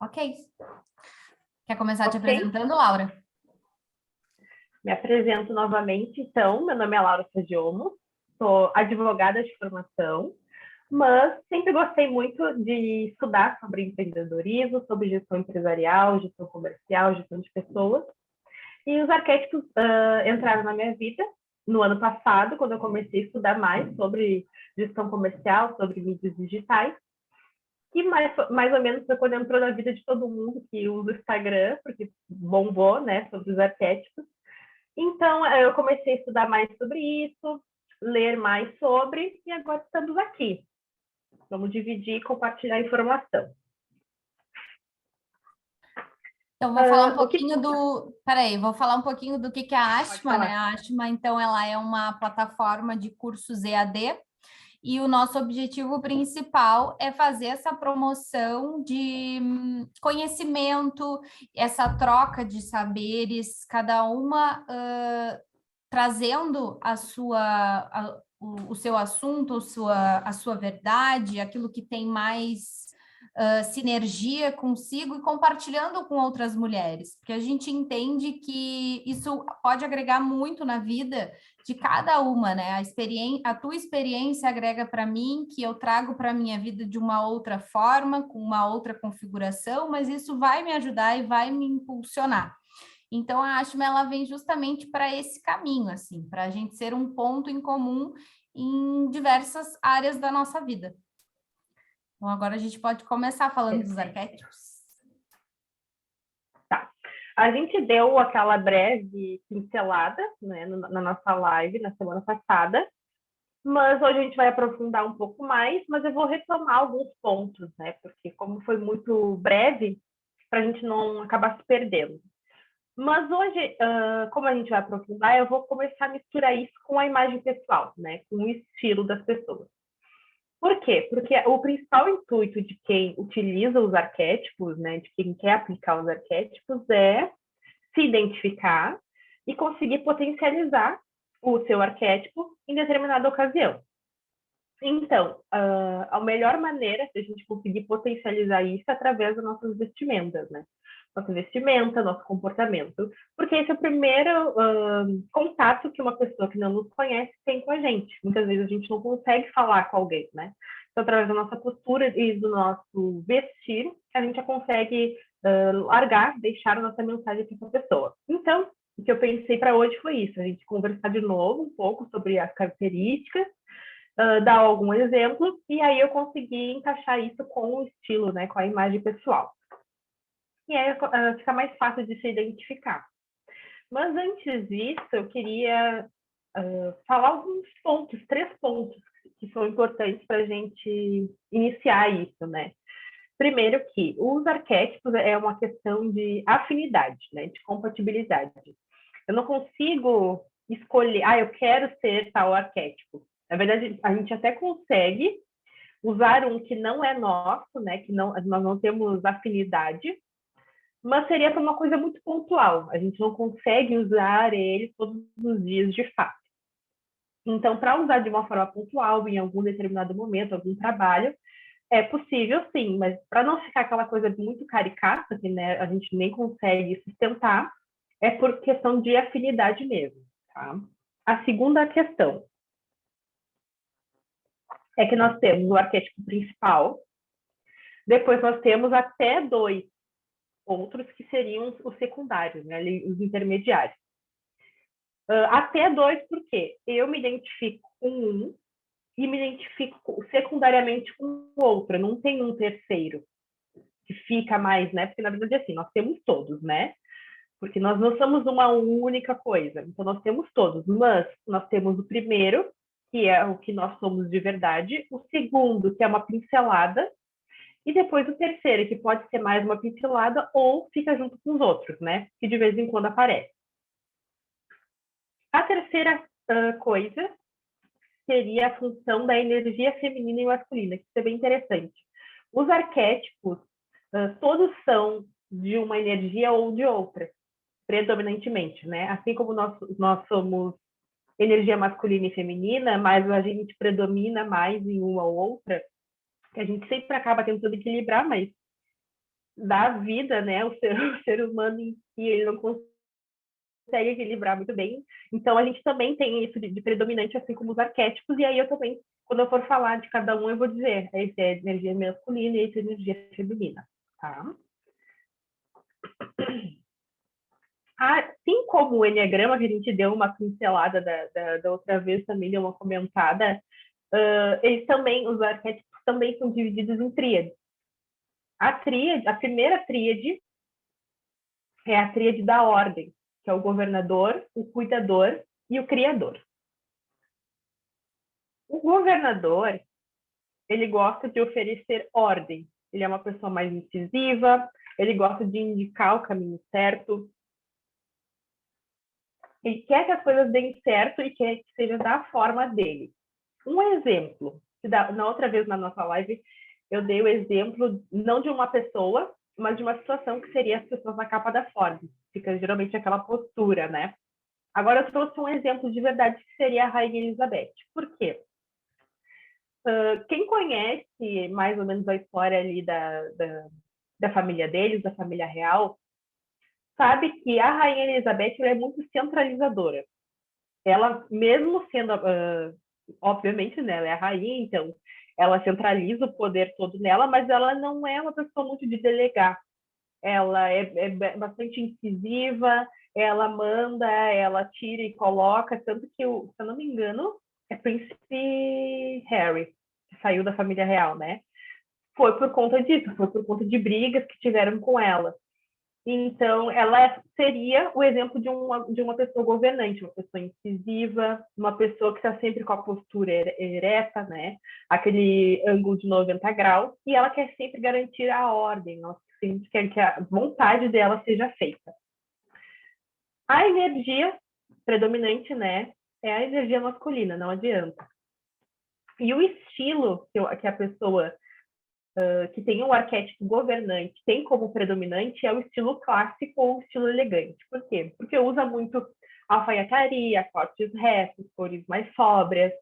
Ok. Quer começar te Ok. apresentando, Laura? Me apresento novamente, então. Meu nome é Laura Sagiomo, sou advogada de formação, mas sempre gostei muito de estudar sobre empreendedorismo, sobre gestão empresarial, gestão comercial, gestão de pessoas. E os arquétipos entraram na minha vida no ano passado, quando eu comecei a estudar mais sobre gestão comercial, sobre mídias digitais. E mais ou menos foi quando entrou na vida de todo mundo que usa o Instagram, porque bombou, né, sobre os arquétipos. Então, eu comecei a estudar mais sobre isso, ler mais sobre, e agora estamos aqui. Vamos dividir e compartilhar informação. Então, vou falar um O que... pouquinho do... Peraí, vou falar um pouquinho do que é a Ashma, né? A Ashma, então, ela é uma plataforma de cursos EAD, e o nosso objetivo principal é fazer essa promoção de conhecimento, essa troca de saberes, cada uma trazendo o seu assunto, a sua verdade, aquilo que tem mais sinergia consigo e compartilhando com outras mulheres, porque a gente entende que isso pode agregar muito na vida de cada uma, né? A tua experiência agrega para mim, que eu trago para a minha vida de uma outra forma, com uma outra configuração, mas isso vai me ajudar e vai me impulsionar. Então, a Ashma, ela vem justamente para esse caminho, assim, para a gente ser um ponto em comum em diversas áreas da nossa vida. Então, agora a gente pode começar falando dos arquétipos. Tá. A gente deu aquela breve pincelada, né, na nossa live na semana passada, mas hoje a gente vai aprofundar um pouco mais, mas eu vou retomar alguns pontos, né, porque como foi muito breve, para a gente não acabar se perdendo. Mas hoje, como a gente vai aprofundar, eu vou começar a misturar isso com a imagem pessoal, né? Com o estilo das pessoas. Por quê? Porque o principal intuito de quem utiliza os arquétipos, né? De quem quer aplicar os arquétipos é se identificar e conseguir potencializar o seu arquétipo em determinada ocasião. Então, a melhor maneira de a gente conseguir potencializar isso é através das nossas vestimentas, né? Nossa vestimenta, nosso comportamento. Porque esse é o primeiro contato que uma pessoa que não nos conhece tem com a gente. Muitas vezes a gente não consegue falar com alguém, né? Então, através da nossa postura e do nosso vestir, a gente já consegue largar, deixar a nossa mensagem para essa pessoa. Então, o que eu pensei para hoje foi isso, a gente conversar de novo um pouco sobre as características, dar algum exemplo, e aí eu consegui encaixar isso com o estilo, né, com a imagem pessoal. E aí fica mais fácil de se identificar. Mas antes disso, eu queria falar alguns pontos, 3 pontos que são importantes para a gente iniciar isso, né? Primeiro que os arquétipos é uma questão de afinidade, né, de compatibilidade. Eu não consigo escolher, eu quero ser tal arquétipo. Na verdade, a gente até consegue usar um que não é nosso, né, que nós não temos afinidade, mas seria para uma coisa muito pontual. A gente não consegue usar ele todos os dias de fato. Então, para usar de uma forma pontual, em algum determinado momento, algum trabalho, é possível sim, mas para não ficar aquela coisa muito caricata, que né, a gente nem consegue sustentar, é por questão de afinidade mesmo. Tá? A segunda questão é que nós temos o arquétipo principal, depois nós temos até 2 outros que seriam os secundários, né, os intermediários. Até 2 porque eu me identifico com um e me identifico secundariamente com o outro, não tem um terceiro que fica mais, né? Porque na verdade assim, nós temos todos, né? Porque nós não somos uma única coisa, então nós temos todos, mas nós temos o primeiro, que é o que nós somos de verdade, o segundo, que é uma pincelada, e depois o terceiro, que pode ser mais uma pincelada ou fica junto com os outros, né? Que de vez em quando aparece. A terceira coisa seria a função da energia feminina e masculina, que isso é bem interessante. Os arquétipos, todos são de uma energia ou de outra, predominantemente, né? Assim como nós somos energia masculina e feminina, mas a gente predomina mais em uma ou outra, que a gente sempre acaba tentando equilibrar, mas da vida, né? O ser humano em si, ele não consegue equilibrar muito bem. Então, a gente também tem isso de predominante, assim como os arquétipos, e aí eu também, quando eu for falar de cada um, eu vou dizer, esse é energia masculina e esse é energia feminina, tá? Assim como o Enneagrama, que a gente deu uma pincelada da outra vez, também deu uma comentada, eles também, os arquétipos também são divididos em tríades. A primeira tríade é a tríade da ordem, que é o governador, o cuidador e o criador. O governador, ele gosta de oferecer ordem. Ele é uma pessoa mais incisiva, ele gosta de indicar o caminho certo. Ele quer que as coisas deem certo e quer que seja da forma dele. Um exemplo, na outra vez na nossa live, eu dei o exemplo não de uma pessoa, mas de uma situação que seria as pessoas na capa da Forbes. Fica geralmente aquela postura, né? Agora eu trouxe um exemplo de verdade que seria a Rainha Elizabeth. Por quê? Quem conhece mais ou menos a história ali da família deles, da família real, sabe que a Rainha Elizabeth é muito centralizadora. Ela, mesmo sendo, obviamente, né, ela é a rainha, então ela centraliza o poder todo nela, mas ela não é uma pessoa muito de delegar. Ela é bastante incisiva, ela manda, ela tira e coloca, tanto que, se eu não me engano, é Príncipe Harry, que saiu da família real, né? Foi por conta disso, foi por conta de brigas que tiveram com ela. Então, ela seria o exemplo de uma pessoa governante, uma pessoa incisiva, uma pessoa que está sempre com a postura ereta, né? Aquele ângulo de 90 graus, e ela quer sempre garantir a ordem, ela sempre quer que a vontade dela seja feita. A energia predominante, né, é a energia masculina, não adianta. E o estilo que a pessoa que tem um arquétipo governante tem como predominante é o estilo clássico ou o estilo elegante. Por quê? Porque usa muito alfaiataria, cortes restos, cores mais sóbrias.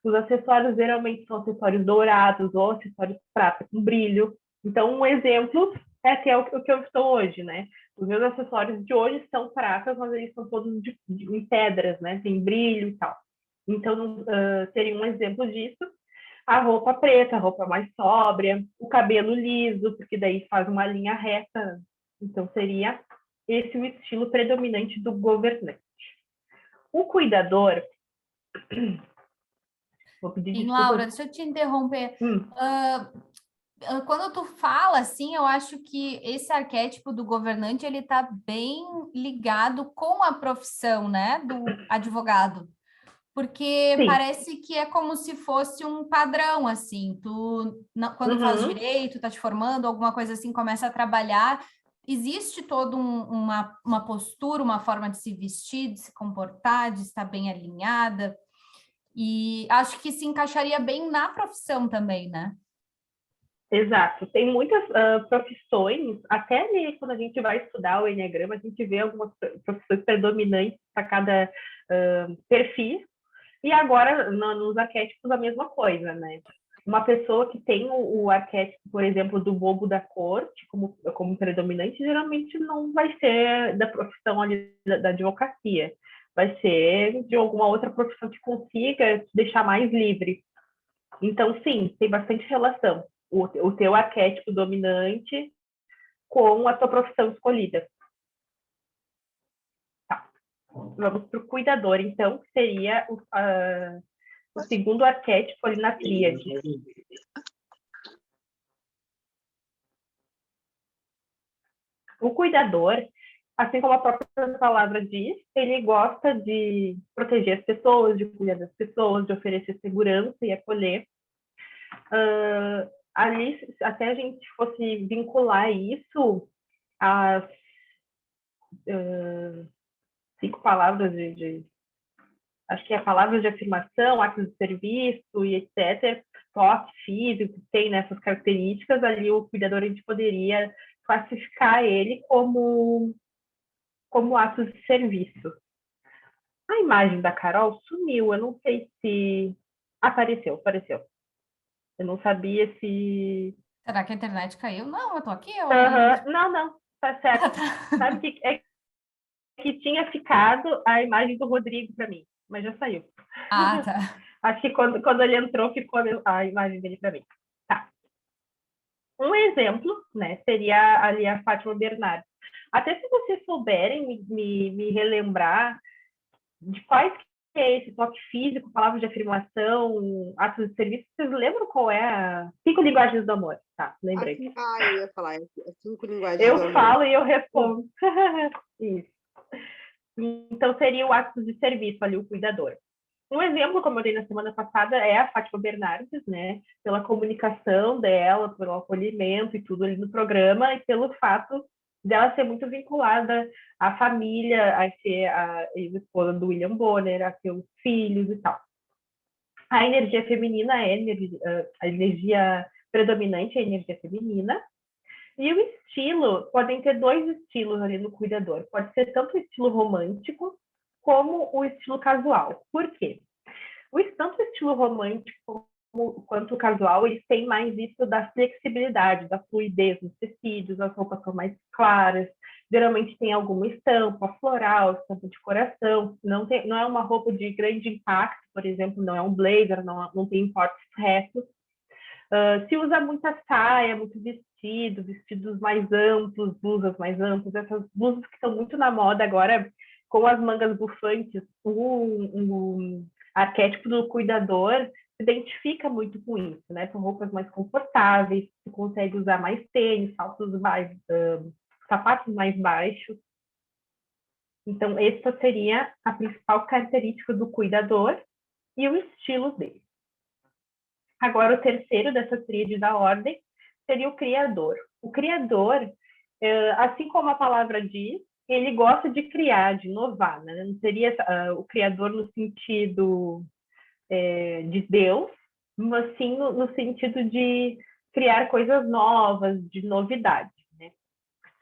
Os acessórios geralmente são acessórios dourados ou acessórios prata com brilho. Então, um exemplo é que é o que eu estou hoje, né? Os meus acessórios de hoje são pratas, mas eles são todos em pedras, né? Tem brilho e tal. Então, seria um exemplo disso. A roupa preta, a roupa mais sóbria, o cabelo liso, porque daí faz uma linha reta. Então, seria esse o estilo predominante do governante. O cuidador. Vou pedir Sim, desculpa. Laura, deixa eu te interromper. Quando tu fala assim, eu acho que esse arquétipo do governante ele está bem ligado com a profissão, né, do advogado, porque Sim. parece que é como se fosse um padrão assim. Quando faz direito, tá te formando, alguma coisa assim, começa a trabalhar, existe toda uma postura, uma forma de se vestir, de se comportar, de estar bem alinhada, e acho que se encaixaria bem na profissão também, né? Exato. Tem muitas profissões, até ali, quando a gente vai estudar o Enneagrama, a gente vê algumas profissões predominantes para cada perfil, e agora nos arquétipos a mesma coisa, né? Uma pessoa que tem o arquétipo, por exemplo, do bobo da corte como predominante, geralmente não vai ser da profissão ali da advocacia, vai ser de alguma outra profissão que consiga te deixar mais livre. Então, sim, tem bastante relação o teu arquétipo dominante com a tua profissão escolhida. Tá. Vamos para o cuidador, então, que seria o segundo arquétipo ali na tríade. O cuidador, assim como a própria palavra diz, ele gosta de proteger as pessoas, de cuidar das pessoas, de oferecer segurança e acolher. Ali, até a gente fosse vincular isso às 5 palavras acho que é palavras de afirmação, atos de serviço e etc., toque físico, tem nessas características, ali o cuidador a gente poderia classificar ele como atos de serviço. A imagem da Carol sumiu, eu não sei se... Apareceu. Eu não sabia se... Será que a internet caiu? Não, eu tô aqui, eu ouvi. Uhum. Não, não, tá certo. Sabe que é que tinha ficado a imagem do Rodrigo para mim, mas já saiu. Ah, tá. Acho que quando ele entrou, ficou a imagem dele para mim. Tá. Um exemplo, né, seria ali a Fátima Bernardes. Até se vocês souberem me relembrar de quais que é esse toque físico, palavras de afirmação, atos de serviço, vocês lembram qual é a 5 linguagens do amor? Tá, lembrei. Eu ia falar, as 5 linguagens do Eu amor. falo e eu respondo. Isso. Então, seria o ato de serviço ali, o cuidador. Um exemplo, como eu dei na semana passada, é a Fátima Bernardes, né? Pela comunicação dela, pelo acolhimento e tudo ali no programa, e pelo fato dela ser muito vinculada à família, a ser a esposa do William Bonner, a ter os filhos e tal. A energia feminina é a energia predominante, é a energia feminina. E o estilo, podem ter 2 estilos ali no cuidador. Pode ser tanto o estilo romântico como o estilo casual. Por quê? Tanto o estilo romântico quanto o casual, eles têm mais isso da flexibilidade, da fluidez nos tecidos, as roupas são mais claras, geralmente tem alguma estampa floral, estampa de coração, não é uma roupa de grande impacto, por exemplo, não é um blazer, não tem importes retos. Se usa muita saia, muito vestido, vestidos mais amplos, blusas mais amplas, essas blusas que estão muito na moda agora, com as mangas bufantes, o arquétipo do cuidador se identifica muito com isso, né? São roupas mais confortáveis, você consegue usar mais tênis, sapatos mais baixos. Então, essa seria a principal característica do cuidador e o estilo dele. Agora, o terceiro dessa tríade da ordem seria o criador. O criador, assim como a palavra diz, ele gosta de criar, de inovar, né? Não seria o criador no sentido de Deus, mas sim no sentido de criar coisas novas, de novidade, né?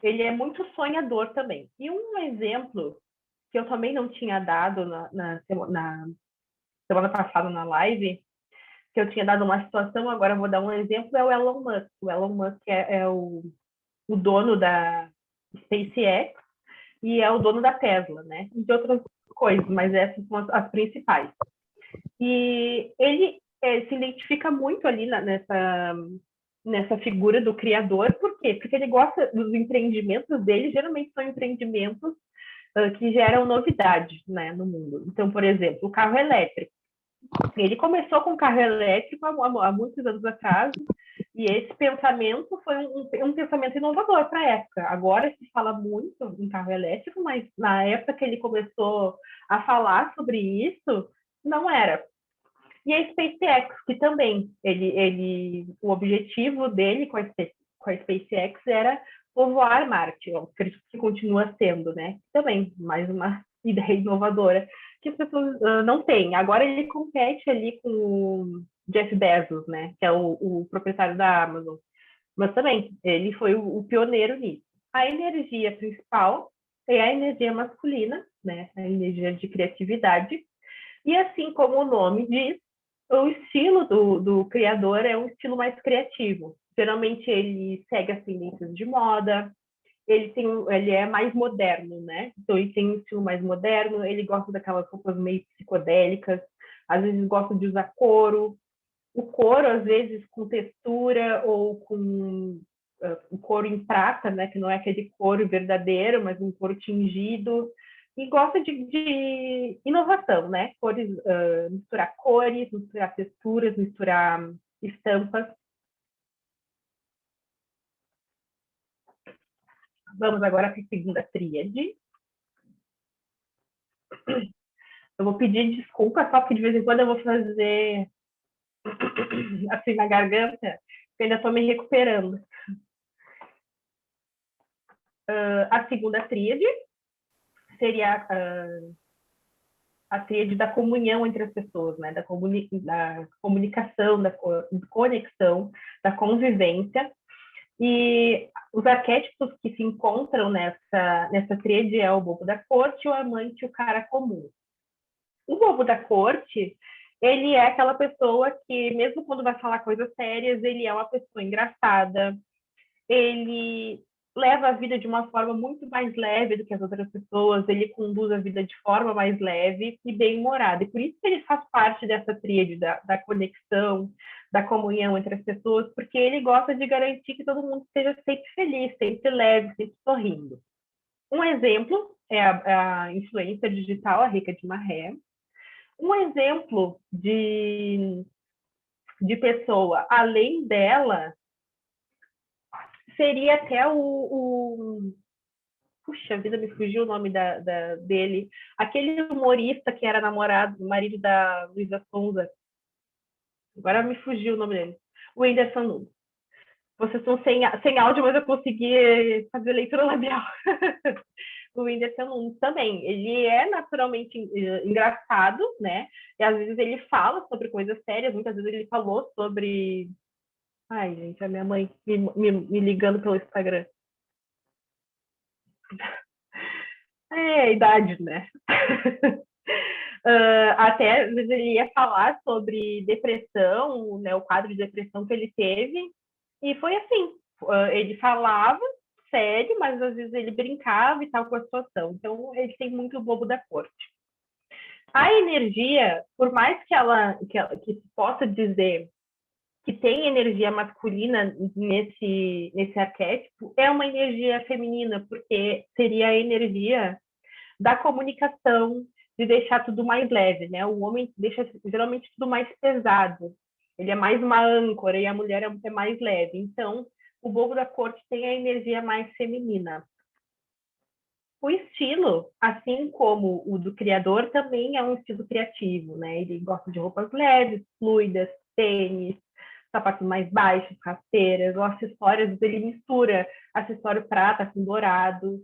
Ele é muito sonhador também. E um exemplo que eu também não tinha dado na semana passada na live, que eu tinha dado uma situação, agora eu vou dar um exemplo, é o Elon Musk. O Elon Musk é o dono da SpaceX e é o dono da Tesla, né? E de outras coisas, mas essas são as principais. E ele se identifica muito ali nessa figura do criador, por quê? Porque ele gosta dos empreendimentos dele, geralmente são empreendimentos que geram novidade, né, no mundo. Então, por exemplo, o carro elétrico. Ele começou com carro elétrico há muitos anos atrás, e esse pensamento foi um pensamento inovador para a época. Agora se fala muito em carro elétrico, mas na época que ele começou a falar sobre isso, não era. E a SpaceX, que também, o objetivo dele com a SpaceX era povoar Marte, eu acredito que continua sendo, né? Também, mais uma ideia inovadora que as pessoas não têm. Agora ele compete ali com o Jeff Bezos, né? Que é o proprietário da Amazon. Mas também, ele foi o pioneiro nisso. A energia principal é a energia masculina, né? A energia de criatividade. E assim como o nome diz, o estilo do criador é um estilo mais criativo. Geralmente ele segue as tendências de moda, ele é mais moderno, né? Então ele tem um estilo mais moderno, ele gosta daquelas roupas meio psicodélicas, às vezes gosta de usar couro. O couro, às vezes, com textura ou com um couro em prata, né? Que não é aquele couro verdadeiro, mas um couro tingido. E gosta de inovação, né? Misturar cores, misturar texturas, misturar estampas. Vamos agora para a segunda tríade. Eu vou pedir desculpa, só que de vez em quando eu vou fazer assim na garganta, porque ainda estou me recuperando. A segunda tríade seria a tríade da comunhão entre as pessoas, né? Da comunicação, da conexão, da convivência. E os arquétipos que se encontram nessa tríade é o bobo da corte, o amante e o cara comum. O bobo da corte, ele é aquela pessoa que, mesmo quando vai falar coisas sérias, ele é uma pessoa engraçada, ele leva a vida de uma forma muito mais leve do que as outras pessoas, ele conduz a vida de forma mais leve e bem-humorada. E por isso que ele faz parte dessa tríade da conexão, da comunhão entre as pessoas, porque ele gosta de garantir que todo mundo esteja sempre feliz, sempre leve, sempre sorrindo. Um exemplo é a influencer digital, a Rica de Marré. Um exemplo de pessoa, além dela, seria até Puxa vida, me fugiu o nome dele. Aquele humorista que era namorado, marido da Luísa Sonza. Agora me fugiu o nome dele. O Whindersson Nunes. Vocês estão sem áudio, mas eu consegui fazer leitura labial. O Whindersson Nunes também. Ele é naturalmente engraçado, né? E às vezes ele fala sobre coisas sérias. Muitas vezes ele falou sobre... Ai, gente, a minha mãe me ligando pelo Instagram. É a idade, né? Até às vezes ele ia falar sobre depressão, né, o quadro de depressão que ele teve, e foi assim, ele falava sério, mas às vezes ele brincava e tal com a situação. Então ele tem muito bobo da corte. A energia, por mais que se possa dizer que tem energia masculina nesse arquétipo, é uma energia feminina, porque seria a energia da comunicação, de deixar tudo mais leve, né? O homem deixa geralmente tudo mais pesado. Ele é mais uma âncora e a mulher é mais leve. Então, o bobo da corte tem a energia mais feminina. O estilo, assim como o do criador, também é um estilo criativo, né? Ele gosta de roupas leves, fluidas, tênis, sapatos mais baixos, rasteiras, ou acessórios, ele mistura acessório prata com dourado,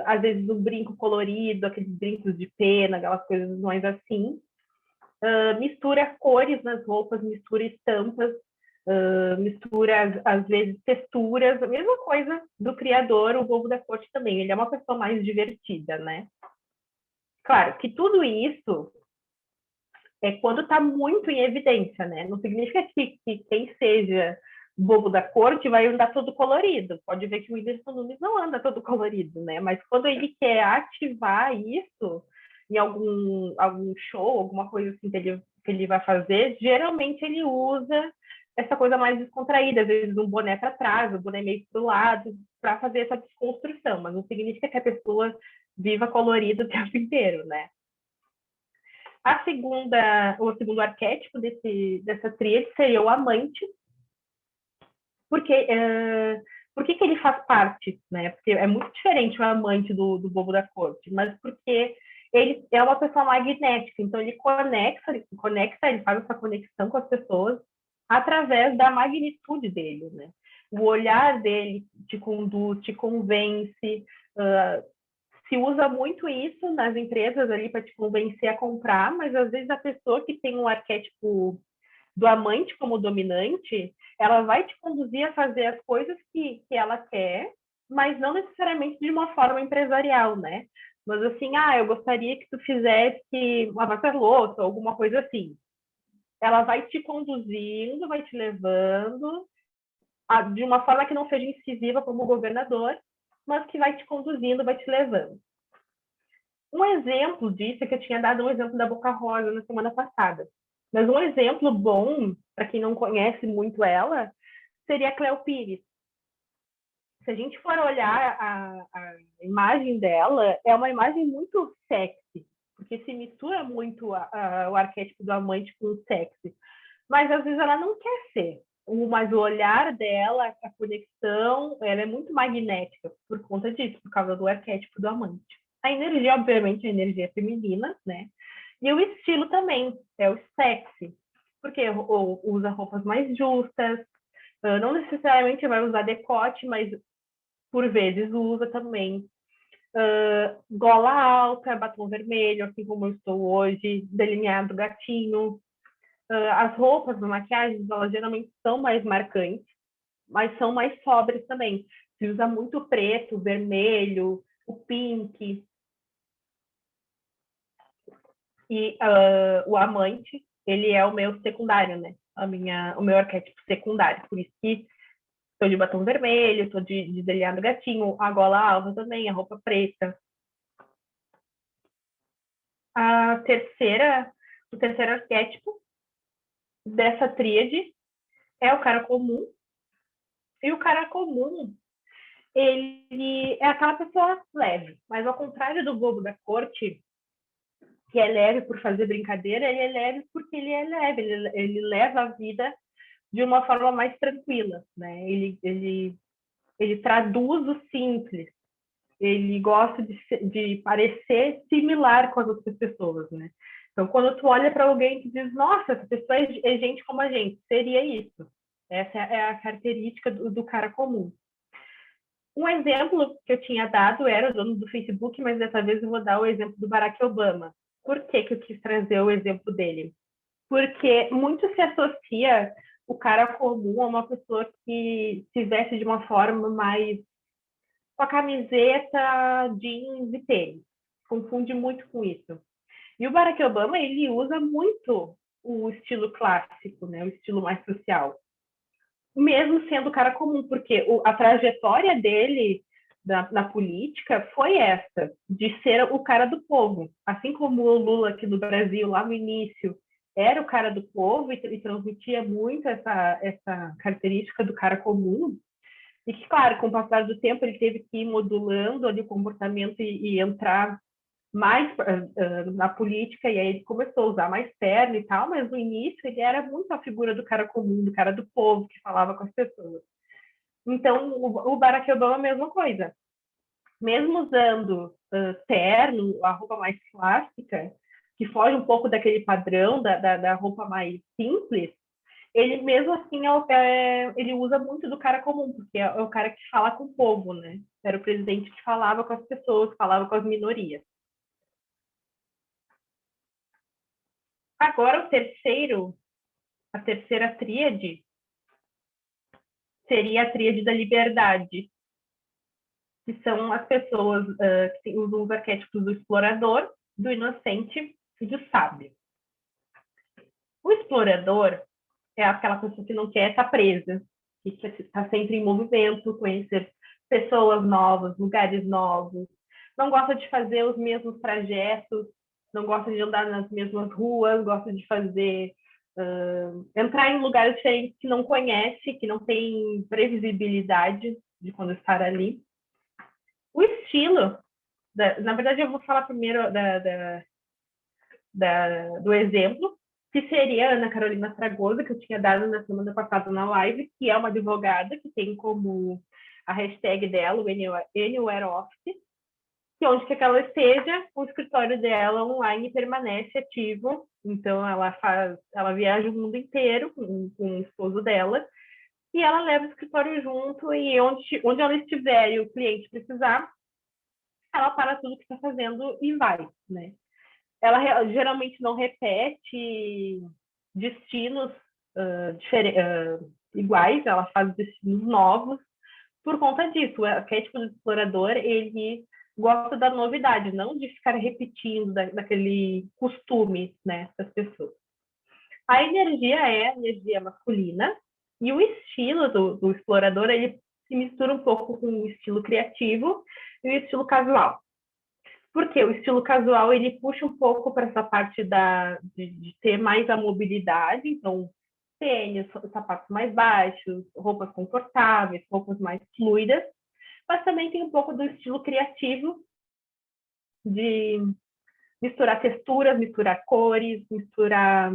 às vezes um brinco colorido, aqueles brincos de pena, aquelas coisas mais assim. Mistura cores nas roupas, mistura estampas, mistura, às vezes, texturas, a mesma coisa do criador, o bobo da corte também. Ele é uma pessoa mais divertida, né? Claro que tudo isso é quando está muito em evidência, né? Não significa que quem seja bobo da corte vai andar todo colorido. Pode ver que o Whindersson Nunes não anda todo colorido, né? Mas quando ele quer ativar isso em algum show, alguma coisa assim que ele vai fazer, geralmente ele usa essa coisa mais descontraída, às vezes um boné para trás, um boné meio para o lado, para fazer essa desconstrução, mas não significa que a pessoa viva colorida o tempo inteiro, né? O segundo arquétipo dessa tríade seria o amante. Por que ele faz parte? Né? Porque é muito diferente o amante do bobo da corte, mas porque ele é uma pessoa magnética, então ele ele faz essa conexão com as pessoas através da magnitude dele, né? O olhar dele te conduz, te convence, se usa muito isso nas empresas ali para te convencer a comprar, mas às vezes a pessoa que tem um arquétipo do amante como dominante, ela vai te conduzir a fazer as coisas que ela quer, mas não necessariamente de uma forma empresarial, né? Mas assim, eu gostaria que tu fizesse lavasse a louça, alguma coisa assim. Ela vai te conduzindo, vai te levando, de uma forma que não seja incisiva como governador, mas que vai te conduzindo, vai te levando. Um exemplo disso é que eu tinha dado um exemplo da Boca Rosa na semana passada. Mas um exemplo bom, para quem não conhece muito ela, seria a Cleo Pires. Se a gente for olhar a imagem dela, é uma imagem muito sexy, porque se mistura muito o arquétipo do amante com o sexy. Mas às vezes ela não quer ser. Mas o olhar dela, a conexão, ela é muito magnética por conta disso, por causa do arquétipo do amante. A energia, obviamente, é a energia feminina, né? E o estilo também, é o sexy, porque usa roupas mais justas, não necessariamente vai usar decote, mas por vezes usa também. Gola alta, batom vermelho, assim como eu estou hoje, delineado gatinho. As roupas, as maquiagens, elas geralmente são mais marcantes, mas são mais sóbrias também. Se usa muito preto, vermelho, o pink. E o amante, ele é o meu secundário, né? O meu arquétipo secundário. Por isso que estou de batom vermelho, estou de delineado gatinho, a gola alva também, a roupa preta. O terceiro arquétipo dessa tríade é o cara comum. E o cara comum, ele é aquela pessoa leve, mas ao contrário do bobo da corte, que é leve por fazer brincadeira, ele é leve porque ele é leve, ele leva a vida de uma forma mais tranquila, né? Ele traduz o simples, ele gosta de parecer similar com as outras pessoas, né? Então, quando tu olha para alguém que diz, nossa, essa pessoa é gente como a gente, seria isso. Essa é a característica do cara comum. Um exemplo que eu tinha dado era o dono do Facebook, mas dessa vez eu vou dar o exemplo do Barack Obama. Por que eu quis trazer o exemplo dele? Porque muito se associa o cara comum a uma pessoa que se veste de uma forma mais com a camiseta, jeans e tênis. Confunde muito com isso. E o Barack Obama, ele usa muito o estilo clássico, né? O estilo mais social. Mesmo sendo cara comum, porque a trajetória dele na política foi essa, de ser o cara do povo. Assim como o Lula aqui no Brasil, lá no início, era o cara do povo e transmitia muito essa característica do cara comum, e que, claro, com o passar do tempo, ele teve que ir modulando ali o comportamento e entrar mais na política, e aí ele começou a usar mais terno e tal, mas no início ele era muito a figura do cara comum, do cara do povo, que falava com as pessoas. Então, o Barack Obama é a mesma coisa. Mesmo usando terno, a roupa mais clássica, que foge um pouco daquele padrão da roupa mais simples, ele mesmo assim ele usa muito do cara comum, porque é o cara que fala com o povo, né? Era o presidente que falava com as pessoas, falava com as minorias. Agora, a terceira tríade, seria a tríade da liberdade, que são as pessoas que usam os arquétipos do explorador, do inocente e do sábio. O explorador é aquela pessoa que não quer estar presa, que está sempre em movimento, conhecer pessoas novas, lugares novos, não gosta de fazer os mesmos trajetos, não gosta de andar nas mesmas ruas, gosta de fazer entrar em lugares diferentes que não conhece, que não tem previsibilidade de quando estar ali. O estilo, na verdade eu vou falar primeiro do exemplo, que seria a Ana Carolina Fragoso, que eu tinha dado na semana passada na live, que é uma advogada que tem como a hashtag dela, o Anywhere Office, que onde que ela esteja, o escritório dela online permanece ativo. Então, ela viaja o mundo inteiro com o esposo dela, e ela leva o escritório junto, e onde ela estiver e o cliente precisar, ela para tudo que está fazendo e vai, né? Ela geralmente não repete destinos iguais, ela faz destinos novos por conta disso. O arquétipo do explorador, ele gosta da novidade, não de ficar repetindo daquele costume, né, das pessoas. A energia é a energia masculina, e o estilo do explorador, ele se mistura um pouco com o estilo criativo e o estilo casual. Porque o estilo casual, ele puxa um pouco para essa parte de ter mais a mobilidade, então tênis, sapatos mais baixos, roupas confortáveis, roupas mais fluidas, mas também tem um pouco do estilo criativo, de misturar texturas, misturar cores, misturar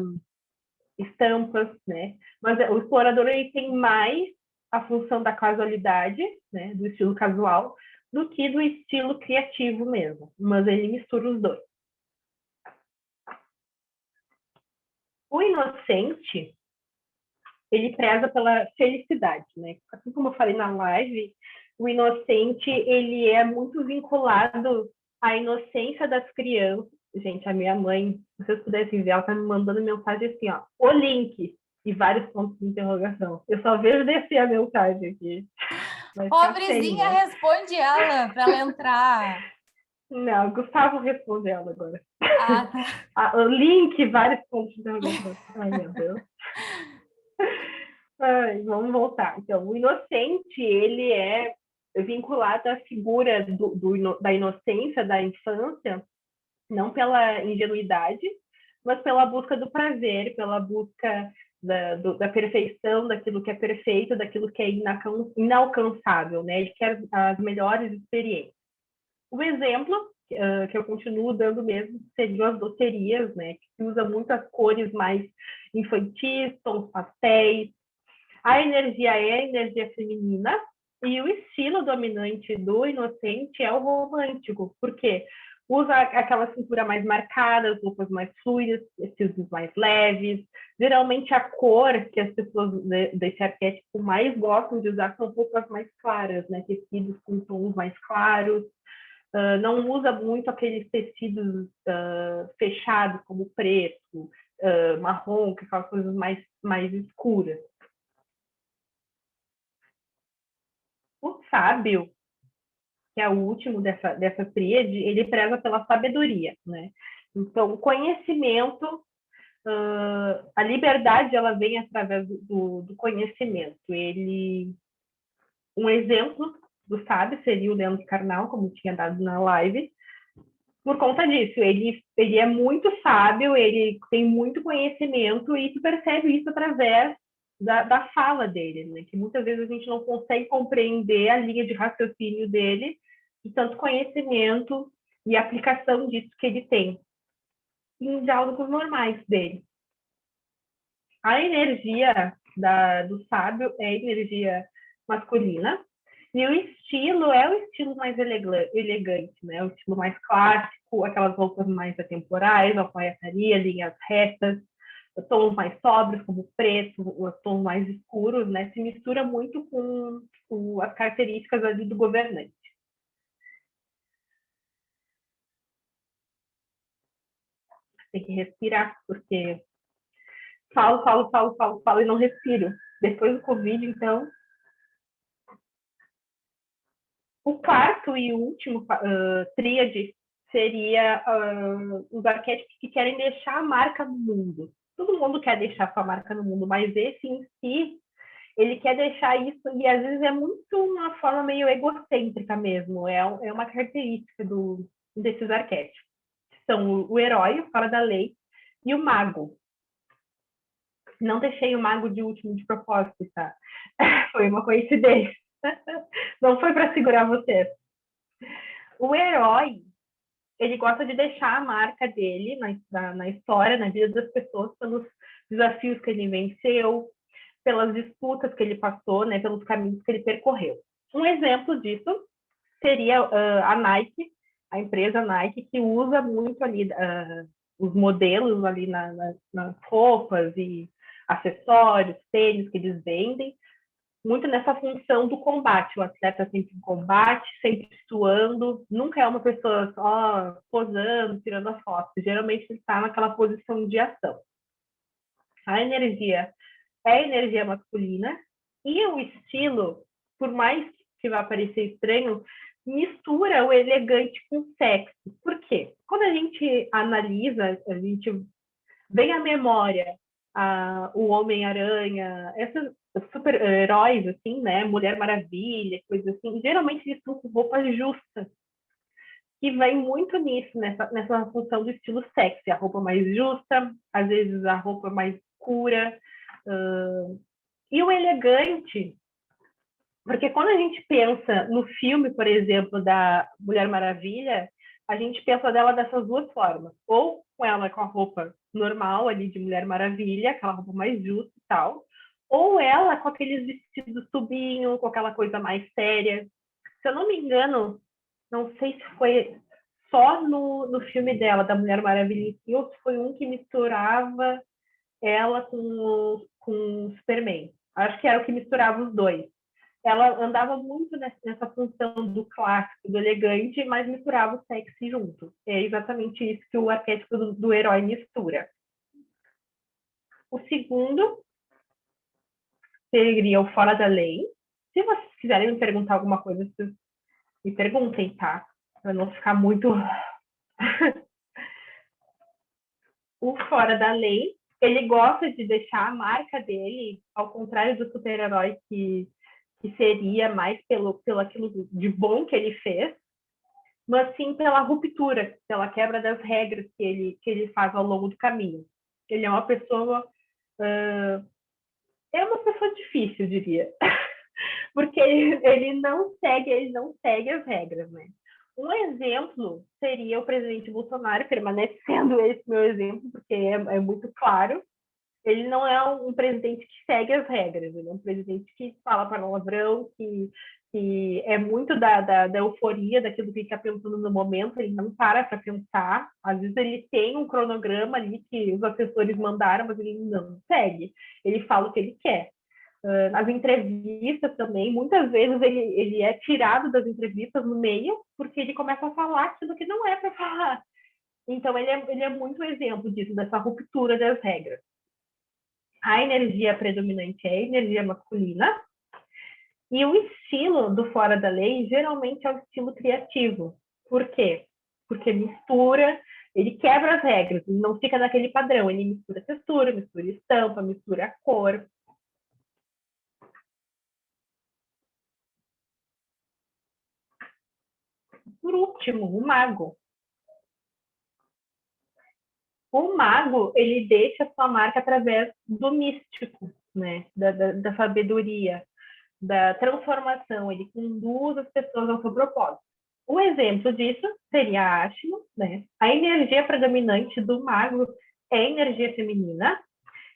estampas, né? Mas o explorador, ele tem mais a função da casualidade, né, do estilo casual, do que do estilo criativo mesmo, mas ele mistura os dois. O inocente, ele preza pela felicidade, né? Assim como eu falei na live, o inocente, ele é muito vinculado à inocência das crianças. Gente, a minha mãe, se vocês pudessem ver, ela tá me mandando mensagem assim, ó, o link, e vários pontos de interrogação. Eu só vejo descer a mensagem aqui. Pobrezinha, né? Responde ela para ela entrar. Não, Gustavo respondeu agora. Ah, tá. O link, vários pontos de interrogação. Ai, meu Deus. Ai, vamos voltar. Então, o inocente, ele é vinculado à figura da inocência, da infância, não pela ingenuidade, mas pela busca do prazer, pela busca da perfeição, daquilo que é perfeito, daquilo que é inalcançável, né? Ele quer as melhores experiências. O exemplo que eu continuo dando mesmo seriam as doçerias, né? Que usa muitas cores mais infantis, tons pastéis. A energia é a energia feminina e o estilo dominante do inocente é o romântico. Por quê? Usa aquela cintura mais marcada, as roupas mais fluidas, estilos mais leves. Geralmente a cor que as pessoas desse arquétipo mais gostam de usar são roupas mais claras, né? Tecidos com tons mais claros. Não usa muito aqueles tecidos fechados, como preto, marrom, que são as coisas mais escuras. O sábio, que é o último dessa tríade, ele preza pela sabedoria, né? Então, o conhecimento, a liberdade, ela vem através do conhecimento. Um exemplo do sábio seria o Leandro Carnal, como tinha dado na live, por conta disso. Ele é muito sábio, ele tem muito conhecimento e tu percebe isso através da fala dele, né? Que muitas vezes a gente não consegue compreender a linha de raciocínio dele, de tanto conhecimento e aplicação disso que ele tem em diálogos normais dele. A energia do sábio é a energia masculina, e o estilo é o estilo mais elegante, né? O estilo mais clássico, aquelas roupas mais atemporais, alfaiataria, linhas retas, tons mais sóbrios, como preto, os tons mais escuros, né? Se mistura muito com as características ali do governante. Tem que respirar, porque falo e não respiro. Depois do Covid, então. O quarto e último tríade seria os arquétipos que querem deixar a marca no mundo. Todo mundo quer deixar sua marca no mundo, mas esse em si, ele quer deixar isso, e às vezes é muito uma forma meio egocêntrica mesmo, é uma característica desses arquétipos. São o herói, o fora da lei, e o mago. Não deixei o mago de último de propósito, tá? Foi uma coincidência. Não foi para segurar vocês. O herói, ele gosta de deixar a marca dele na história, na vida das pessoas, pelos desafios que ele venceu, pelas disputas que ele passou, né, pelos caminhos que ele percorreu. Um exemplo disso seria a Nike, a empresa Nike, que usa muito ali os modelos ali nas roupas e acessórios, tênis que eles vendem, muito nessa função do combate. O atleta sempre em combate, sempre suando, nunca é uma pessoa só posando, tirando a foto. Geralmente ele está naquela posição de ação. A energia é a energia masculina e o estilo, por mais que vá parecer estranho, mistura o elegante com o sexy. Por quê? Quando a gente analisa, a gente vem à memória o Homem-Aranha, esses super-heróis, assim, né? Mulher Maravilha, coisas assim, geralmente eles estão com roupas justas, que vem muito nisso, nessa função do estilo sexy, a roupa mais justa, às vezes a roupa mais escura, e o elegante, porque quando a gente pensa no filme, por exemplo, da Mulher Maravilha, a gente pensa dela dessas duas formas. Ou com ela com a roupa normal ali de Mulher Maravilha, aquela roupa mais justa e tal, ou ela com aqueles vestidos tubinho, com aquela coisa mais séria. Se eu não me engano, não sei se foi só no filme dela, da Mulher Maravilha, ou se foi um que misturava ela com o Superman. Acho que era o que misturava os dois. Ela andava muito nessa função do clássico, do elegante, mas misturava o sexy junto. É exatamente isso que o arquétipo do herói mistura. O segundo seria o fora da lei. Se vocês quiserem me perguntar alguma coisa, vocês me perguntem, tá? para não ficar muito... O fora da lei, ele gosta de deixar a marca dele, ao contrário do super-herói que seria mais pelo aquilo de bom que ele fez, mas sim pela ruptura, pela quebra das regras que ele faz ao longo do caminho. Ele é uma pessoa... é uma pessoa difícil, eu diria. Porque ele não segue as regras, né? Um exemplo seria o presidente Bolsonaro, permanecendo esse meu exemplo, porque é muito claro. Ele não é um presidente que segue as regras, ele é um presidente que fala palavrão, que é muito da euforia, daquilo que ele está pensando no momento, ele não para pensar. Às vezes ele tem um cronograma ali que os assessores mandaram, mas ele não segue. Ele fala o que ele quer. Nas entrevistas também, muitas vezes ele é tirado das entrevistas no meio, porque ele começa a falar aquilo que não é para falar. Então, ele é muito exemplo disso, dessa ruptura das regras. A energia predominante é a energia masculina, e o estilo do fora da lei geralmente é o estilo criativo. Por quê? Porque mistura, ele quebra as regras, ele não fica naquele padrão, ele mistura textura, mistura estampa, mistura cor. Por último, o mago. O mago, ele deixa sua marca através do místico, né? Da sabedoria, da transformação. Ele conduz as pessoas ao seu propósito. Um exemplo disso seria a Ashma, né? A energia predominante do mago é a energia feminina,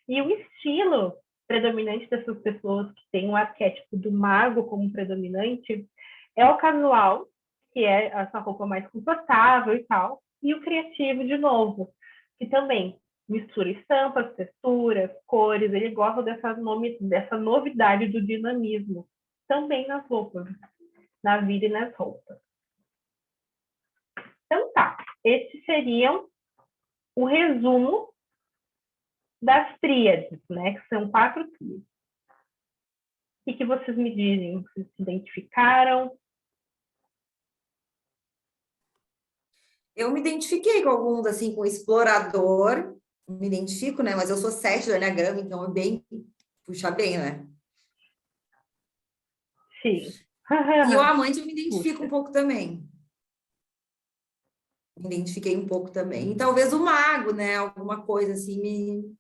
e o estilo predominante dessas pessoas que têm o arquétipo do mago como predominante é o casual, que é essa roupa mais confortável e tal, e o criativo, de novo, que também mistura estampas, texturas, cores, ele gosta dessa novidade do dinamismo, também nas roupas, na vida e nas roupas. Então tá, esses seriam o resumo das tríades, né, que são 4 tríades. O que vocês me dizem? Vocês se identificaram? Eu me identifiquei com alguns, assim, com explorador, me identifico, né? Mas eu sou 7 do Enneagrama, então é bem, puxa bem, né? Sim. E o amante eu me identifico Puxa. um pouco também. Me identifiquei um pouco também. E talvez o mago, né? Alguma coisa assim me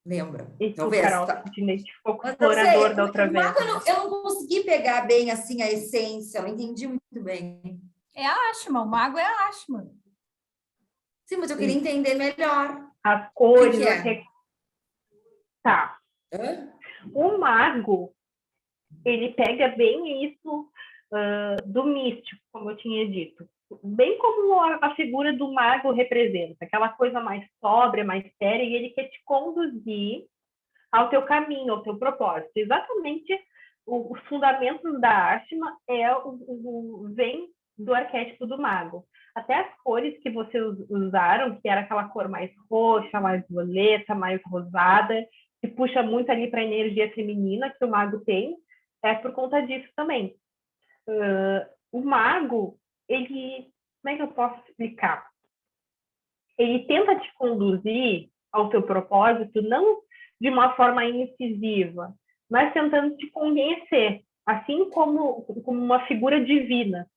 lembra. E tu, Talvez. Carol, Tá. te identificou com o Mas não sei, explorador da outra o vez. mago eu não consegui pegar bem, assim, a essência. Eu não entendi muito bem. É a Ashma, o mago é a Ashma. Sim, mas eu queria entender melhor. As cores, que é? Tá. Hã? O mago, ele pega bem isso do místico, como eu tinha dito. Bem como a figura do mago representa, aquela coisa mais sóbria, mais séria, e ele quer te conduzir ao teu caminho, ao teu propósito. Exatamente os fundamentos da Ashma vem do arquétipo do mago. Até as cores que vocês usaram, que era aquela cor mais roxa, mais violeta, mais rosada, que puxa muito ali para a energia feminina que o mago tem, é por conta disso também. O mago, ele... Como é que eu posso explicar? Ele tenta te conduzir ao teu propósito, não de uma forma incisiva, mas tentando te conhecer, assim como uma figura divina.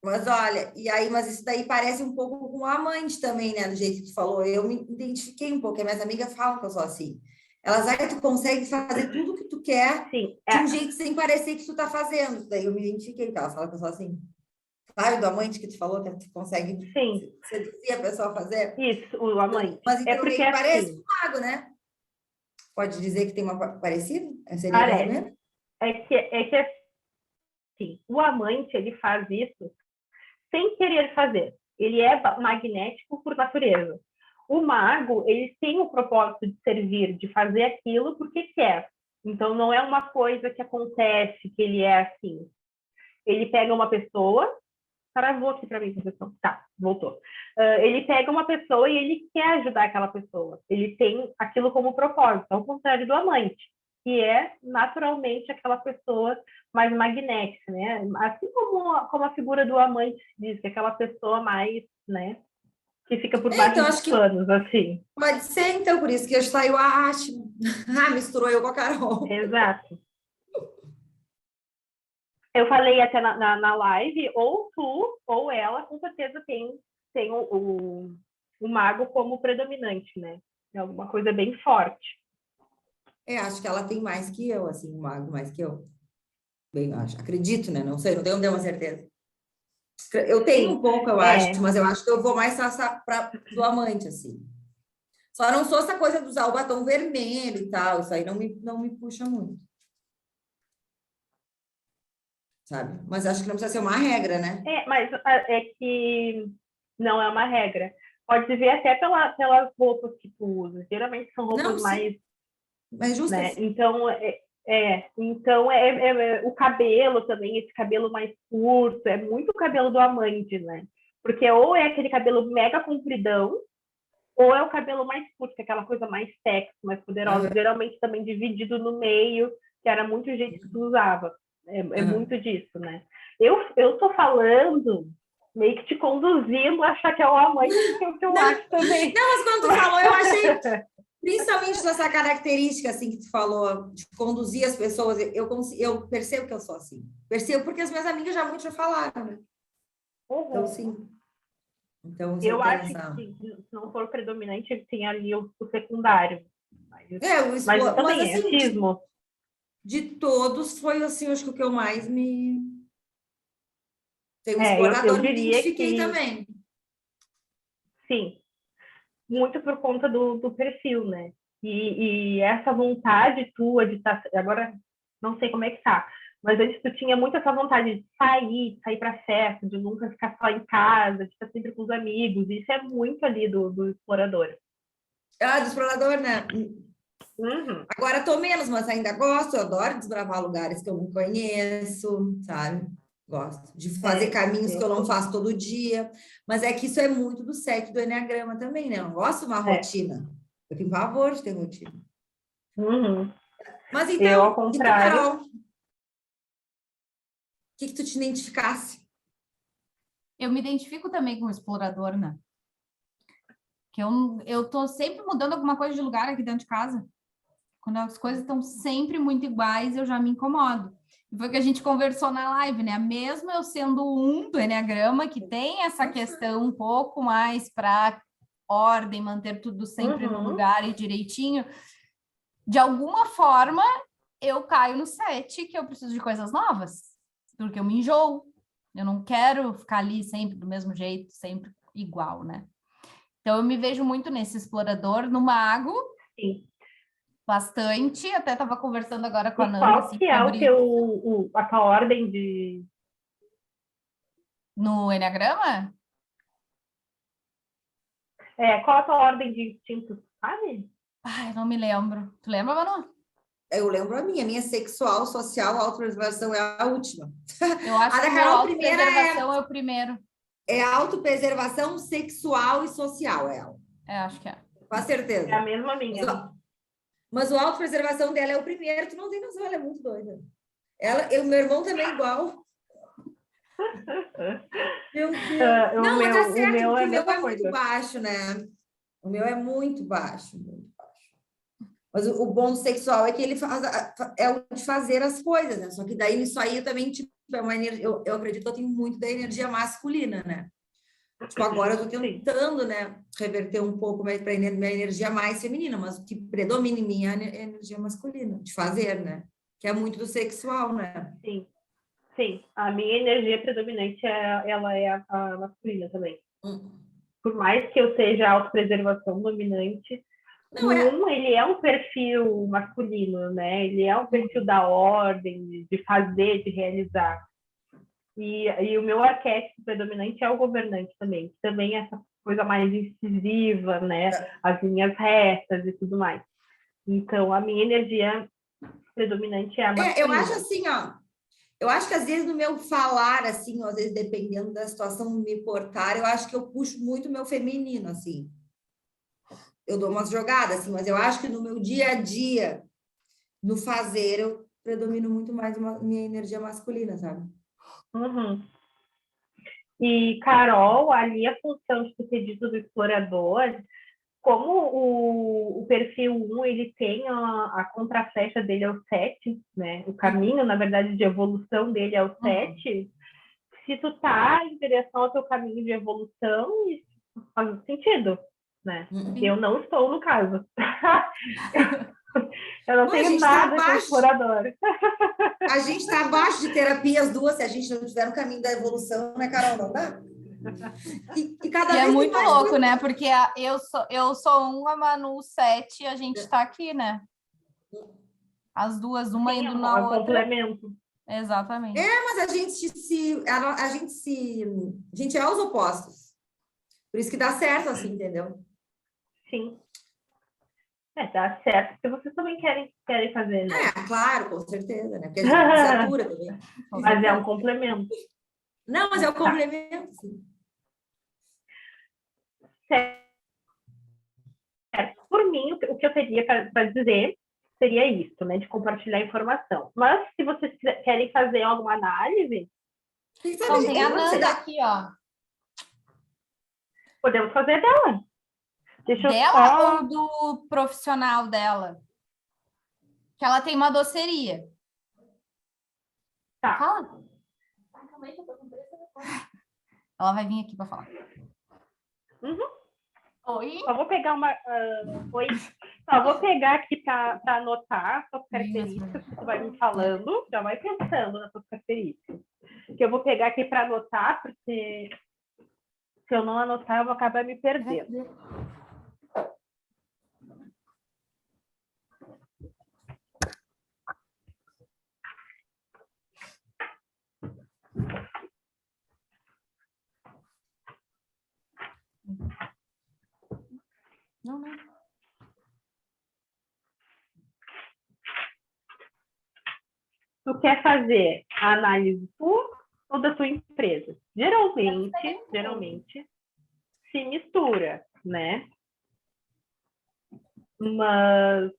Mas olha, e aí, mas isso daí parece um pouco com a amante também, né? Do jeito que tu falou. Eu me identifiquei um pouco, minhas amigas falam que eu sou assim. Elas aí tu consegue fazer tudo o que tu quer. Sim, de um jeito sem parecer que tu tá fazendo. Daí eu me identifiquei, que elas falam que eu sou assim. Sabe do amante que tu falou, que tu consegue seduzir a pessoa a fazer? Isso, o amante. Mas então porque meio que parece assim, com o mago, né? Pode dizer que tem uma parecida? Seria mais ou parece. menos? É que assim, o amante, ele faz isso sem querer fazer. Ele é magnético por natureza. O mago, ele tem o propósito de servir, de fazer aquilo porque quer. Então, não é uma coisa que acontece, que ele é assim. Ele pega uma pessoa... Travou aqui para mim, professor. Tá, voltou. Ele pega uma pessoa e ele quer ajudar aquela pessoa. Ele tem aquilo como propósito, ao contrário do amante. que é naturalmente aquela pessoa mais magnética, né? Assim como a figura do amante diz, que é aquela pessoa mais, né, que fica por baixo Então, dos acho que panos, assim. pode ser, então, por isso que hoje saiu a Ashma. Misturou eu com a Carol. Exato. Eu falei até na live, ou tu ou ela, com certeza tem o mago como predominante, né? É alguma coisa bem forte. Acho que ela tem mais que eu, assim, um mago mais que eu. Bem, acho. Acredito, né? Não sei, não tenho uma certeza. Eu tenho um pouco, eu acho, mas eu acho que eu vou mais para do amante, assim. Só não sou essa coisa de usar o batom vermelho e tal, isso aí não me puxa muito. Sabe? Mas acho que não precisa ser uma regra, né? Mas é que não é uma regra. Pode ver até pelas roupas que tu usa. Geralmente são roupas mais justas. Né? Então, o cabelo também, esse cabelo mais curto, é muito o cabelo do amante, né? Porque ou é aquele cabelo mega compridão, ou é o cabelo mais curto, que é aquela coisa mais sexy, mais poderosa, geralmente também dividido no meio, que era muito o jeito que tu usava. É muito disso, né? Eu tô falando meio que te conduzindo a achar que é o amante, que é o que eu acho também. Não, mas quando tu falou, eu achei... Principalmente essa característica assim que tu falou, de conduzir as pessoas, eu percebo que eu sou assim. Percebo porque as minhas amigas já falaram, né? Então, sim. Então, eu acho que se não for predominante, ele tem ali o secundário. Mas também é assim, cismo. De todos, foi assim, acho que o que eu mais me... Tem um eu me diria identifiquei que... também. Sim. Muito por conta do perfil, né? E essa vontade tua de estar... Agora, não sei como é que tá, mas antes tu tinha muito essa vontade de sair para festa, de nunca ficar só em casa, de estar sempre com os amigos. Isso é muito ali do explorador. Do explorador, né? Uhum. Agora tô menos, mas ainda gosto. Eu adoro desbravar lugares que eu não conheço, sabe? Gosto de fazer caminhos que eu não faço todo dia. Mas é que isso é muito do 7 do Enneagrama também, né? Eu não gosto de uma rotina. Eu tenho pavor de ter rotina. Uhum. Mas então, eu, ao contrário... E tu, Carol? O que tu te identificasse? Eu me identifico também com o explorador, né? Que eu tô sempre mudando alguma coisa de lugar aqui dentro de casa. Quando as coisas estão sempre muito iguais, eu já me incomodo. E foi o que a gente conversou na live, né? Mesmo eu sendo um do Enneagrama, que tem essa questão um pouco mais para ordem, manter tudo sempre no lugar e direitinho, de alguma forma eu caio no 7, que eu preciso de coisas novas, porque eu me enjoo. Eu não quero ficar ali sempre do mesmo jeito, sempre igual, né? Então eu me vejo muito nesse explorador, no mago. Sim. Bastante, até estava conversando agora com a Nanda. Qual assim, que é a tua ordem de... No Enneagrama? Qual a tua ordem de instintos, sabe? Ai, não me lembro. Tu lembra, Manu? Eu lembro a minha sexual, social, autopreservação é a última. Eu acho que a autopreservação é o primeiro. É autopreservação sexual e social, ela. Acho que é. Com certeza. É a mesma minha. Mas a autopreservação dela é o primeiro, tu não tem noção, ela é muito doida. Meu irmão também é igual. Meu Deus. Não, mas tá certo, porque o meu é muito baixo, né? O meu é muito baixo, muito baixo. Mas o bom sexual é que ele é o de fazer as coisas, né? Só que daí isso aí também, tipo, é uma energia. Eu acredito que eu tenho muito da energia masculina, né? Tipo, agora eu tô tentando, né, reverter um pouco mais para minha energia mais feminina, mas o que predomina em mim é a energia masculina, de fazer, né? Que é muito do sexual, né? Sim. Sim, a minha energia predominante ela é a masculina também. Por mais que eu seja autopreservação dominante, ele é um perfil masculino, né? Ele é um perfil da ordem, de fazer, de realizar. E o meu arquétipo predominante é o governante também, que também é essa coisa mais incisiva, né? As linhas retas e tudo mais. Então, a minha energia predominante é a masculina. Eu acho assim, ó. Eu acho que às vezes no meu falar, assim, às vezes dependendo da situação me portar, eu acho que eu puxo muito o meu feminino, assim. Eu dou umas jogadas, assim, mas eu acho que no meu dia a dia, no fazer, eu predomino muito mais minha energia masculina, sabe? Uhum. E, Carol, ali a função de ter dito do explorador, como o perfil 1, ele tem a contraflecha dele é o 7, né? O caminho, na verdade, de evolução dele é o 7. Se tu tá em direção ao teu caminho de evolução, isso faz sentido, né? Eu não estou no caso. Eu não tenho nada com explorador. A gente está abaixo de terapia as duas, se a gente não estiver no caminho da evolução, né, Carol? Não dá? E cada vez é muito mais louco, né? Porque eu sou uma, a Manu 7, e a gente está aqui, né? As duas, uma indo na outra. Complemento. Exatamente. Mas a gente é os opostos. Por isso que dá certo, assim, entendeu? Sim. Dá certo, porque vocês também querem fazer, né? Claro, com certeza, né? Porque a gente se atura também. Mas é um complemento. Não, mas é um complemento, sim. Certo. Por mim, o que eu teria para dizer seria isso, né? De compartilhar informação. Mas, se vocês querem fazer alguma análise... Então, tem a Nanda aqui, ó. Podemos fazer dela. Dela ou do profissional dela? Que ela tem uma doceria. Tá. Fala. Ela vai vir aqui para falar. Uhum. Oi? Só vou pegar uma... Oi? Só vou pegar aqui para anotar suas características que tu vai me falando. Já vai pensando nas suas características. Que eu vou pegar aqui para anotar, porque se eu não anotar, eu vou acabar me perdendo. Não. Tu quer fazer a análise tua ou da tua empresa? Geralmente se mistura, né? Mas,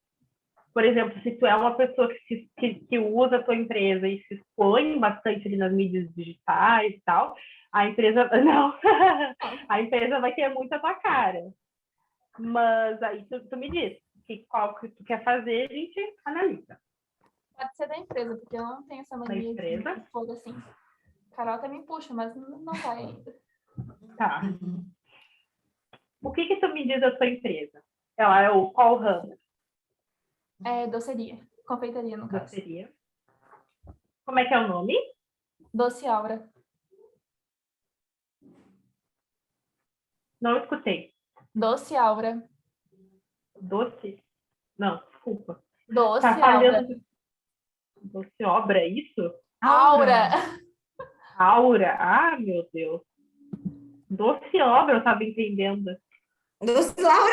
por exemplo, se tu é uma pessoa que usa a tua empresa e se expõe bastante ali nas mídias digitais e tal, a empresa a empresa vai ter muito a tua cara. Mas aí tu me diz qual que tu quer fazer, a gente analisa. Pode ser da empresa, porque eu não tenho essa mania de fogo assim. Carol até me puxa, mas não vai ainda. Tá. O que tu me diz da sua empresa? Ela é qual ramo? É doceria. Confeitaria, no caso. Doceria. Como é que é o nome? Doce Aura. Não escutei. Doce Aura. Doce? Não, desculpa. Doce Aura. Aura. Doce Obra, é isso? Aura. Aura. Ah, meu Deus. Doce Obra, eu estava entendendo. Doce Laura!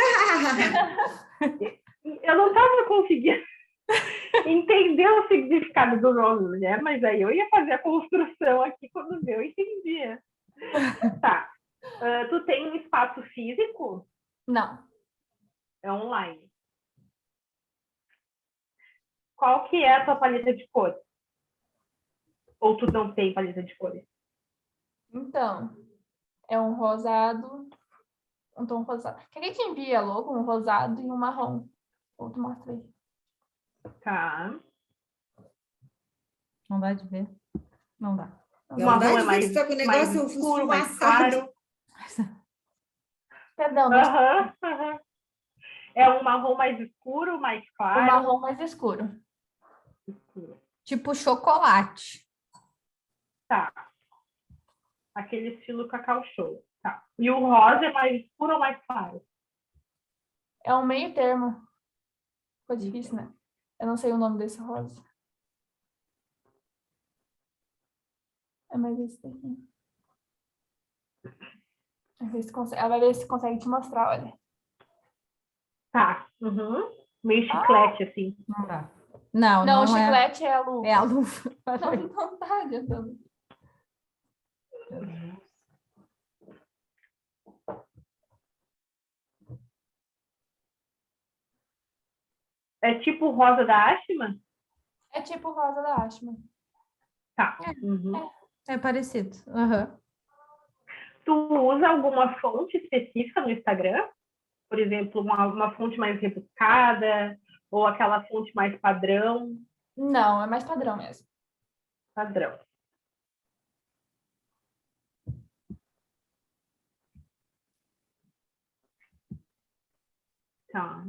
Eu não estava conseguindo entender o significado do nome, né? Mas aí eu ia fazer a construção aqui quando eu entendia. Tá. Tu tem um espaço físico? Não. É online. Qual que é a tua paleta de cores? Ou tu não tem paleta de cores? Então, é um rosado, um tom rosado. Quer que a gente envie logo um rosado e um marrom? Outro mostra aí. Tá. Não dá de ver? Não dá. O marrom é mais escuro, mais claro. Perdão. É um marrom mais escuro, mais claro? O marrom mais escuro. Tipo chocolate. Tá. Aquele estilo cacau show. Tá. E o rosa é mais escuro ou mais claro? É um meio termo. Ficou difícil, né? Eu não sei o nome desse rosa. É mais esse daqui. Ela vai ver se consegue te mostrar, olha. Tá. Uhum. Meio chiclete, assim. Não dá. Não, o chiclete é a luva. É a luva. Não tá adiantando. É tipo o rosa da Ashman? É tipo rosa da Ashman. Tá. Uhum. É parecido. Uhum. Tu usa alguma fonte específica no Instagram? Por exemplo, uma fonte mais rebuscada ou aquela fonte mais padrão? Não, é mais padrão mesmo. Padrão. Tá.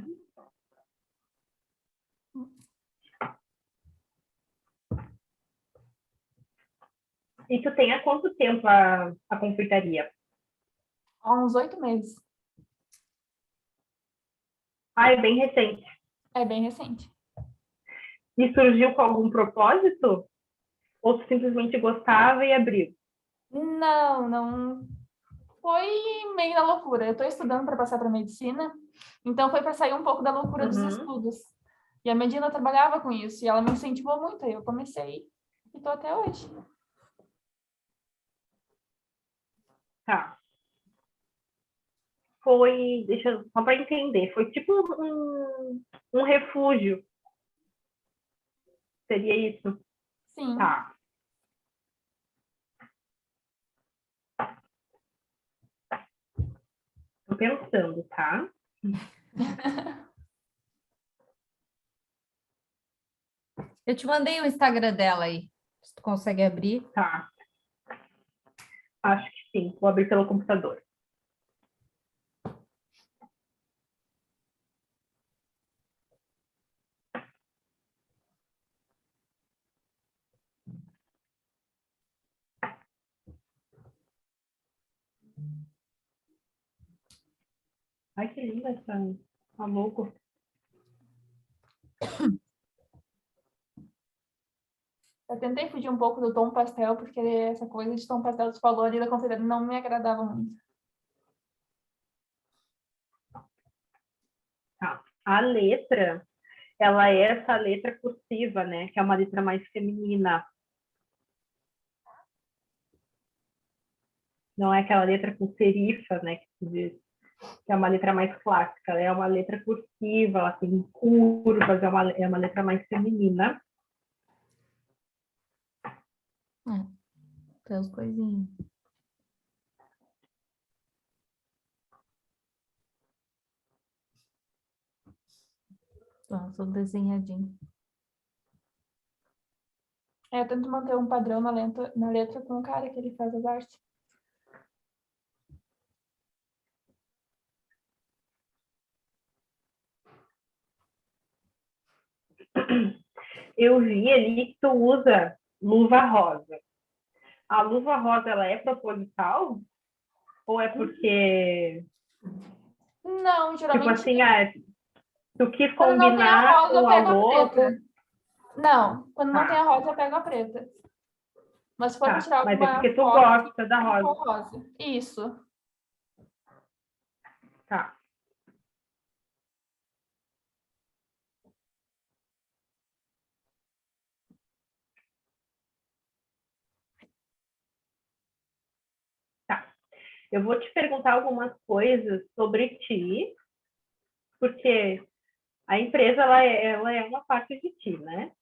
E tu tem há quanto tempo a confeitaria? Há uns 8 meses. Ah, é bem recente. É bem recente. E surgiu com algum propósito? Ou tu simplesmente gostava e abriu? Não. Foi meio na loucura. Eu estou estudando para passar para medicina, então foi para sair um pouco da loucura dos estudos. E a Medina trabalhava com isso, e ela me incentivou muito. Aí eu comecei e estou até hoje. Tá. Foi, só para entender, foi tipo um refúgio. Seria isso? Sim. Tá. Tô pensando, tá? Eu te mandei o Instagram dela aí. Se tu consegue abrir. Tá. Acho que sim. Vou abrir pelo computador. Ai, que linda essa logo. Eu tentei fugir um pouco do tom pastel, porque essa coisa de tom pastel que você falou ali da confeitaria não me agradava muito. Tá. A letra, ela é essa letra cursiva, né? Que é uma letra mais feminina. Não é aquela letra com serifa, né? Que se diz, que é uma letra mais clássica. Ela é uma letra cursiva, ela tem curvas, é uma letra mais feminina. Tem as coisinhas. Tudo desenhadinho. Eu tento manter um padrão na letra com o cara que ele faz as artes. Eu vi ali que tu usa luva rosa. A luva rosa, ela é proposital? Ou é porque, Não, tipo geralmente, assim, tu quis quando não tem a combinar rosa, eu com a pego a preta. logo? Não, quando não tem a Tá, rosa, eu pego a preta. Mas se for para tá. tirar Mas é alguma porque tu foto, gosta da eu vou rosa. rosa. Isso. Tá. Tá. Eu vou te perguntar algumas coisas sobre ti, porque a empresa, ela é uma parte de ti, né?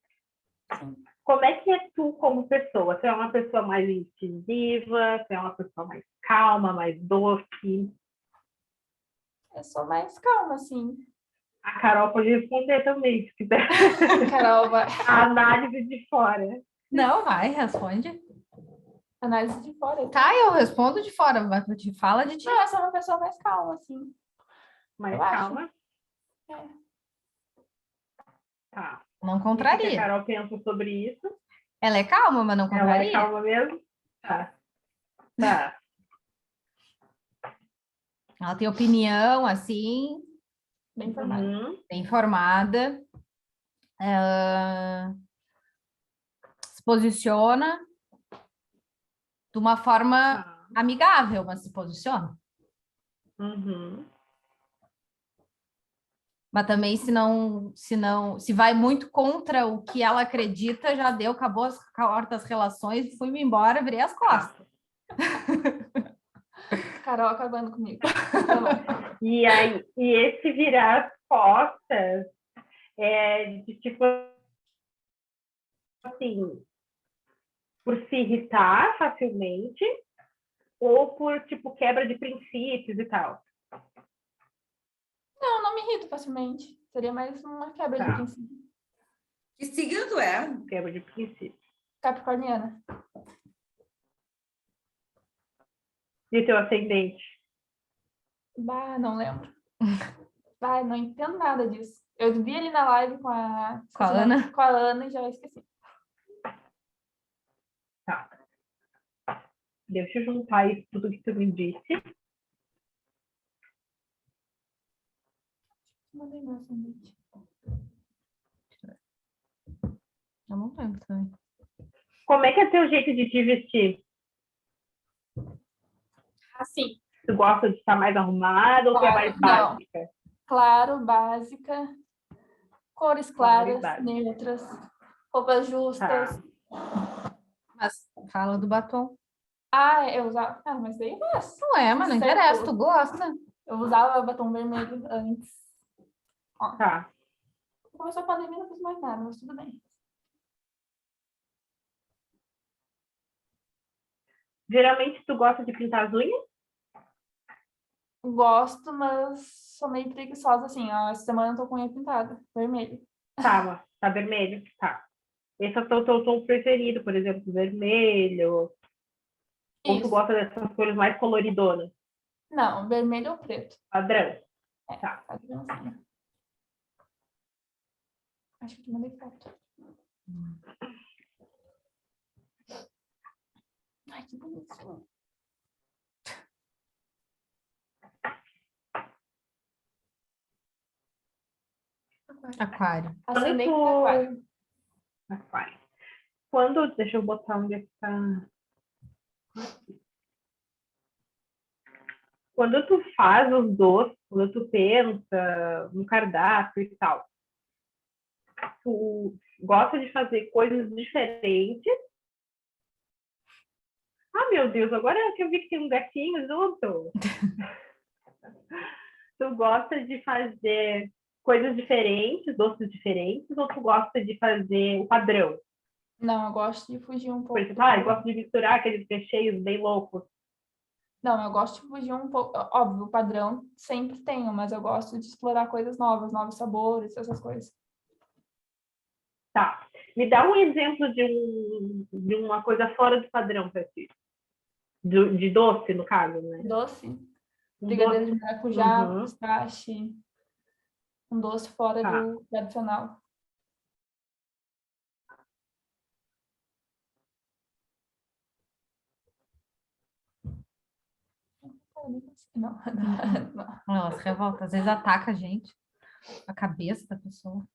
Sim. Como é que é tu como pessoa? Você é uma pessoa mais incisiva? Você é uma pessoa mais calma, mais doce? Eu sou mais calma, assim. A Carol pode responder também, se quiser. Carol, vai. A análise de fora. Não, vai, responde. Análise de fora. Tá, eu respondo de fora, mas tu te fala de ti. Não, eu sou uma pessoa mais calma, assim. Mais Eu calma. acho. É. Tá. Não O que a contraria. Carol pensa sobre isso? Ela é calma, mas não Ela contraria. é calma mesmo? Tá. Tá. Ela tem opinião, assim, Bem formada. bem formada. Se posiciona de uma forma Tá. amigável, mas se posiciona. Uhum. Mas também se vai muito contra o que ela acredita, já deu, acabou as relações, fui-me embora, virei as costas. Carol acabando comigo. E aí, esse virar as costas é de tipo assim, por se irritar facilmente ou por, tipo, quebra de princípios e tal? Não me irrito facilmente. Seria mais uma quebra de princípio. Que signo tu é? Quebra de princípios. Capricorniana. E o teu ascendente? Bah, não lembro. Bah, não entendo nada disso. Eu vi ali na live com a Ana. Com a Ana e já esqueci. Tá. Deixa eu juntar isso tudo que tu me disse. Mandei meu ascendente. Eu não lembro também. Como é que é teu jeito de te vestir? Assim. Tu gosta de estar mais arrumada ou tu é mais básica? Não. Claro, básica. Cores claras, neutras. Roupas justas. Tá. Mas fala do batom. Ah, eu usava... Ah, mas daí gosto. Não é, mas não interessa, tu gosta. Eu usava batom vermelho antes. Ó. Tá. Começou a pandemia, não fiz mais nada, mas tudo bem. Geralmente tu gosta de pintar as unhas? Gosto, mas sou meio preguiçosa, assim. Ó, essa semana eu tô com unha pintada, vermelho. Tá vermelho? Tá. Esse é o teu tom preferido, por exemplo, vermelho. Ou tu gosta dessas cores mais coloridonas? Não, vermelho ou preto. Padrão. É, tá. Padrãozinho. Acho que te mandei foto. Ai, que bonito. Aquário. Ascendente do aquário. Aquário. Quando... Deixa eu botar onde é que tá... Quando tu faz os doces, quando tu pensa no cardápio e tal, tu gosta de fazer coisas diferentes. Ah, meu Deus, agora que eu vi que tem um gatinho junto. Tu gosta de fazer coisas diferentes, doces diferentes, ou tu gosta de fazer o padrão? Não, eu gosto de fugir um pouco. Por exemplo, eu gosto de misturar aqueles recheios bem loucos. Não, eu gosto de fugir um pouco. Óbvio, o padrão sempre tenho, mas eu gosto de explorar coisas novas, novos sabores, essas coisas. Tá. Me dá um exemplo de uma coisa fora do padrão para ti. De doce, no caso, né? Doce? Brigadeiro de maracujá, pistache. Um doce fora do tradicional. Não. Ela se revolta, às vezes ataca a gente, a cabeça da pessoa.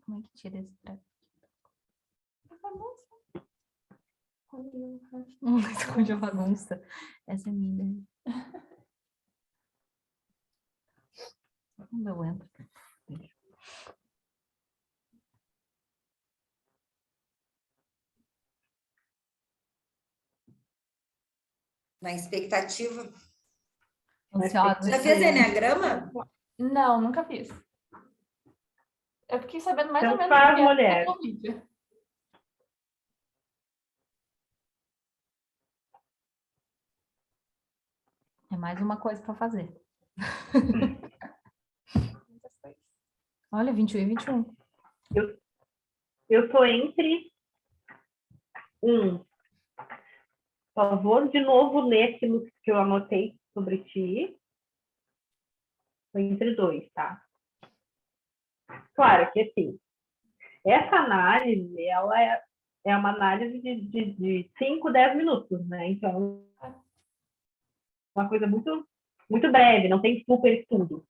Como é que tira esse treco? Esconde a bagunça. Essa é minha. Onde eu entro? Na expectativa. Ansiosa. Já fez Enneagrama? Não, nunca fiz. Eu fiquei sabendo mais então, ou menos faz, do que mulher. no vídeo. É mais uma coisa para fazer. Olha, 21 e 21. Eu tô entre Só vou de novo ler aquilo que eu anotei sobre ti. Tô entre 2, tá? Claro que, assim, essa análise, ela é uma análise de 5, 10 minutos, né? Então, uma coisa muito, muito breve, não tem super estudo.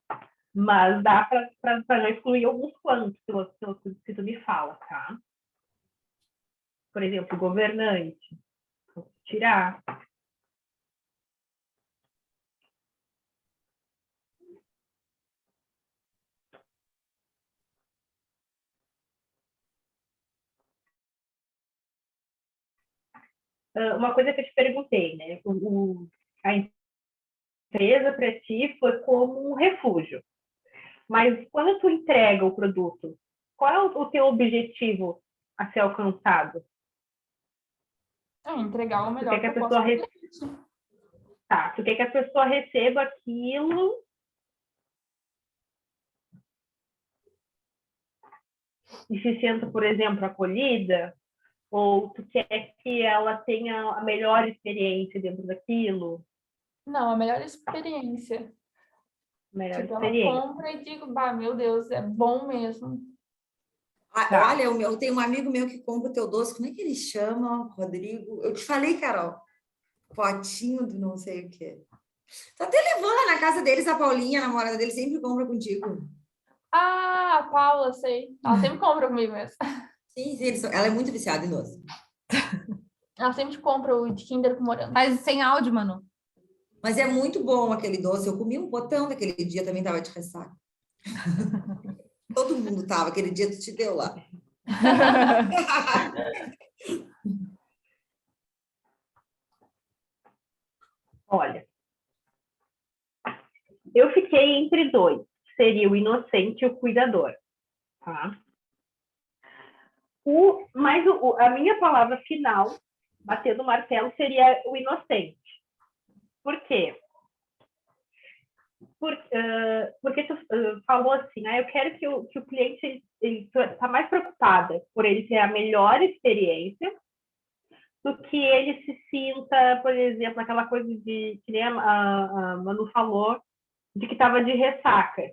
Mas dá para não excluir alguns quantos, se tu me fala, tá? Por exemplo, governante. Vou tirar. uma coisa que eu te perguntei, né? A empresa para ti foi como um refúgio. Mas quando tu entrega o produto, qual é o teu objetivo a ser alcançado? Entregar o Tu melhor quer que que a eu pessoa posso. Tá, tu quer que a pessoa receba aquilo e se sinta, por exemplo, acolhida? Ou tu quer que ela tenha a melhor experiência dentro daquilo? Não, a melhor experiência. Melhor Tipo, ela experiência. compra e digo, bah, meu Deus, é bom mesmo. Tá. Olha, eu tenho um amigo meu que compra o teu doce, como é que ele chama? Rodrigo? Eu te falei, Carol. Potinho do não sei o quê. Tá até levando lá na casa deles, a Paulinha, a namorada dele, sempre compra contigo. Ah, a Paula, sei. Ela sempre compra comigo mesmo. Sim, ela é muito viciada em doce. Ela sempre compra o de Kinder com morango. Faz sem áudio, Manu. Mas é muito bom aquele doce. Eu comi um potão daquele dia, também tava de ressaca. Todo mundo tava, aquele dia tu te deu lá. Olha, eu fiquei entre dois. Seria o inocente e o cuidador. Tá? A minha palavra final, batendo o martelo, seria o inocente. Por quê? Porque tu falou assim, eu quero que o cliente está mais preocupada por ele ter a melhor experiência do que ele se sinta, por exemplo, aquela coisa de que nem a Manu falou, de que estava de ressaca.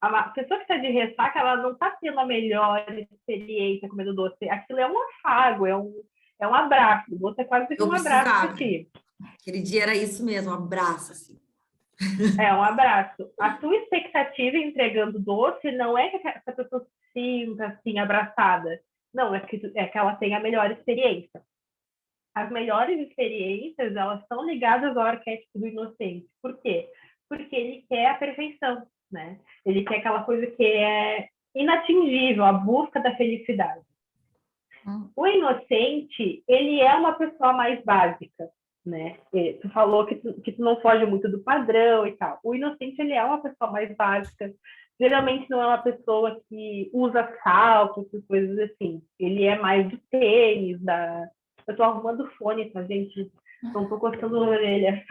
A pessoa que está de ressaca, ela não está tendo a melhor experiência comendo doce. Aquilo é um afago, é um abraço. O doce é quase que um abraço para ti. Aquele dia era isso mesmo, um abraço, assim. É um abraço. A tua expectativa entregando doce não é que essa pessoa se sinta assim, abraçada. Não, é que ela tenha a melhor experiência. As melhores experiências, elas estão ligadas ao arquétipo do inocente. Por quê? Porque ele quer a perfeição, né? Ele quer aquela coisa que é inatingível, a busca da felicidade. O inocente, ele é uma pessoa mais básica, né? Tu falou que tu não foge muito do padrão e tal. O inocente, ele é uma pessoa mais básica. Geralmente não é uma pessoa que usa salto, coisas assim. Ele é mais do tênis, Eu tô arrumando o fone, tá, gente? Não tô coçando a orelha.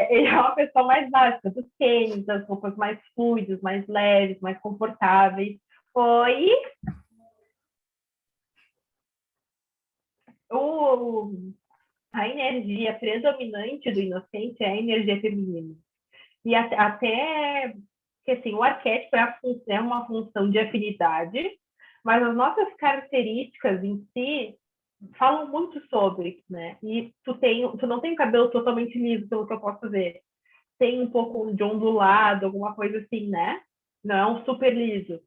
Ele é uma pessoa mais básica, do tênis, das roupas mais fluidas, mais leves, mais confortáveis. Oi? A energia predominante do inocente é a energia feminina. E até que assim, o arquétipo é uma função de afinidade, mas as nossas características em si falam muito sobre, né? E tu não tem o cabelo totalmente liso, pelo que eu posso ver. Tem um pouco de ondulado, alguma coisa assim, né? Não é um super liso.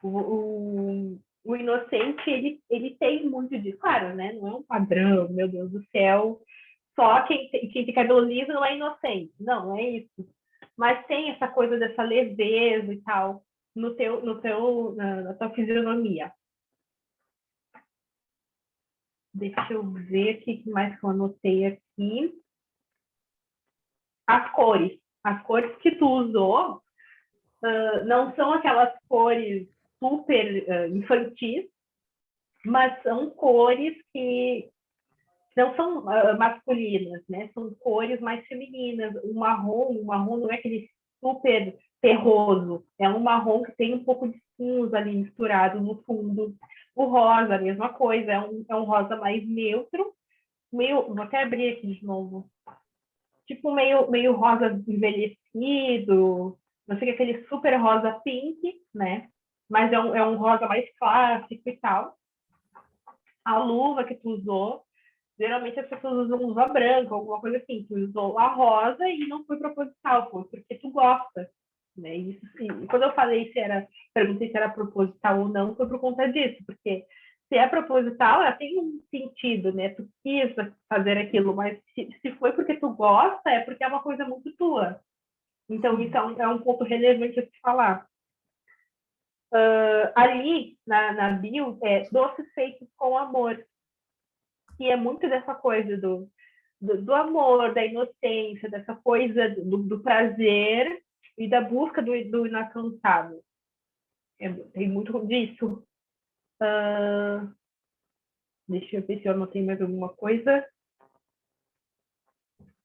O inocente, ele tem muito disso. Claro, né? Não é um padrão, meu Deus do céu. Só quem tem cabelo liso não é inocente. Não é isso. Mas tem essa coisa dessa leveza e tal na tua fisionomia. Deixa eu ver o que mais que eu anotei aqui. As cores. As cores que tu usou não são aquelas cores super infantis, mas são cores que não são masculinas, né? São cores mais femininas. O marrom não é aquele super terroso, é um marrom que tem um pouco de cinza ali misturado no fundo. O rosa, a mesma coisa, é um rosa mais neutro, vou até abrir aqui de novo, tipo meio rosa envelhecido, não sei, aquele super rosa pink, né? Mas é um rosa mais clássico e tal. A luva que tu usou, geralmente as pessoas usam luva branca, alguma coisa assim. Tu usou a rosa e não foi proposital, foi porque tu gosta. Né? E quando eu perguntei se era proposital ou não, foi por conta disso, porque se é proposital, ela tem um sentido, né? Tu quis fazer aquilo, mas se foi porque tu gosta, é porque é uma coisa muito tua. Então, isso é um ponto relevante a se falar. Ali, na bio, doces feitos com amor. que é muito dessa coisa do amor, da inocência, dessa coisa do prazer e da busca do inalcançável. Tem muito disso. Deixa eu ver se eu anotei mais alguma coisa.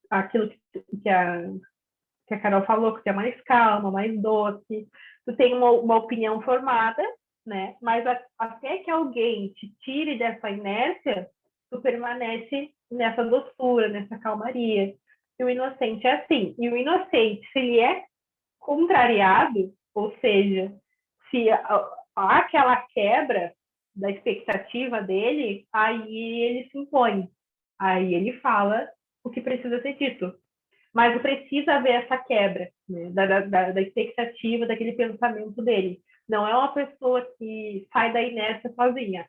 Aquilo que a Carol falou, que tu é mais calma, mais doce. Tu tem uma opinião formada, né? Mas até que alguém te tire dessa inércia, tu permanece nessa doçura, nessa calmaria. E o inocente é assim. E o inocente, se ele é contrariado, ou seja, se há aquela quebra da expectativa dele, aí ele se impõe. Aí ele fala o que precisa ser dito. Mas precisa haver essa quebra, né, da expectativa, daquele pensamento dele. Não é uma pessoa que sai da inércia sozinha.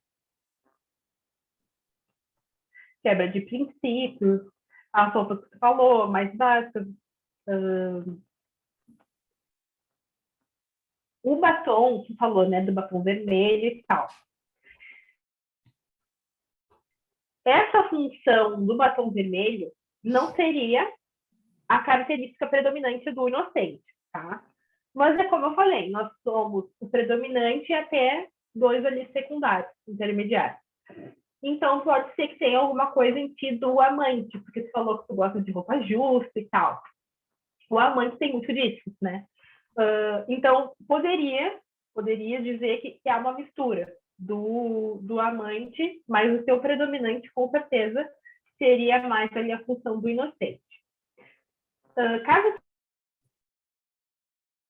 Quebra de princípios, as roupas que você falou, mais básicas. O batom, que falou, né, do batom vermelho e tal. Essa função do batom vermelho não seria a característica predominante do inocente, tá? Mas é como eu falei, nós somos o predominante e até 2 ali secundários, intermediários. Então, pode ser que tenha alguma coisa em ti do amante, porque tu falou que tu gosta de roupa justa e tal. O amante tem muito disso, né? Então, poderia dizer que há uma mistura do amante, mas o seu predominante, com certeza, seria mais ali a função do inocente. Caso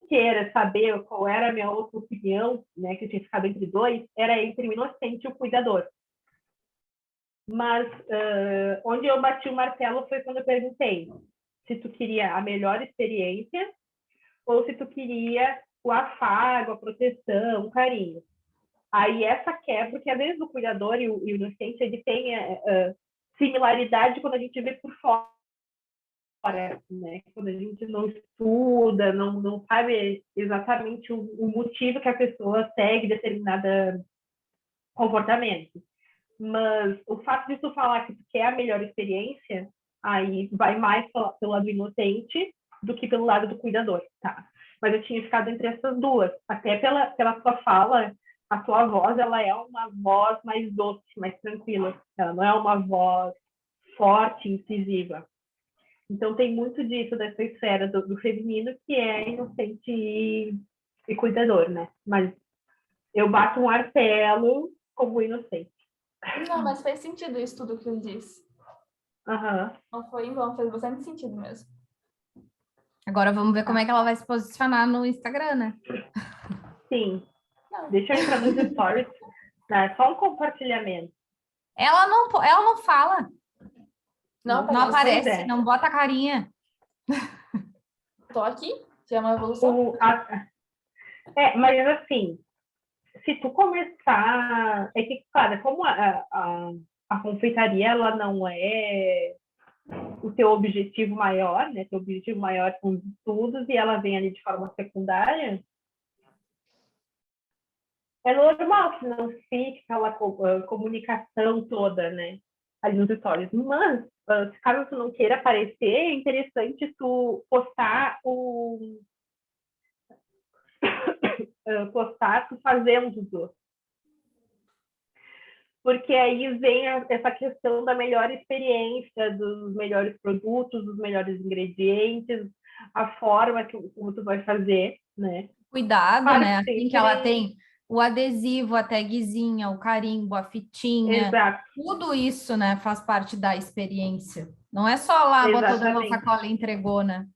queira saber qual era a minha outra opinião, né, que eu tinha ficado entre 2, era entre o inocente e o cuidador. Mas onde eu bati o martelo foi quando eu perguntei se tu queria a melhor experiência ou se tu queria o afago, a proteção, o carinho. Aí essa quebra, porque às vezes o cuidador e o inocente, ele tem similaridade quando a gente vê por fora, né? Quando a gente não estuda, não sabe exatamente o motivo que a pessoa segue determinado comportamento. Mas o fato de tu falar que tu quer a melhor experiência, aí vai mais pelo lado inocente do que pelo lado do cuidador, tá? Mas eu tinha ficado entre essas duas, até pela tua fala, a tua voz, ela é uma voz mais doce, mais tranquila, ela não é uma voz forte, incisiva. Então tem muito disso, dessa esfera do feminino, que é inocente e cuidador, né? Mas eu bato um martelo como inocente. Não, mas fez sentido isso tudo que eu disse. Não foi em vão, fez bastante sentido mesmo. Agora vamos ver como é que ela vai se posicionar no Instagram, né? Sim. Deixa eu entrar nos stories. É só um compartilhamento. Ela não fala. Não aparece, não bota a carinha. Tô aqui, já é uma evolução. Mas assim, se tu começar... É que, claro, como a confeitaria, ela não é o teu objetivo maior, né? Teu objetivo maior são os estudos e ela vem ali de forma secundária, é normal que não fique aquela comunicação toda, né? Ali nos stories. Mas, caso tu não queira aparecer, é interessante tu postar tu fazendo os doces. Porque aí vem essa questão da melhor experiência, dos melhores produtos, dos melhores ingredientes, a forma como tu vai fazer, né? Cuidado, né? Assim que ela tem o adesivo, a tagzinha, o carimbo, a fitinha. Exato. Tudo isso, né, faz parte da experiência. Não é só lá, botou dentro da sacola e entregou, né?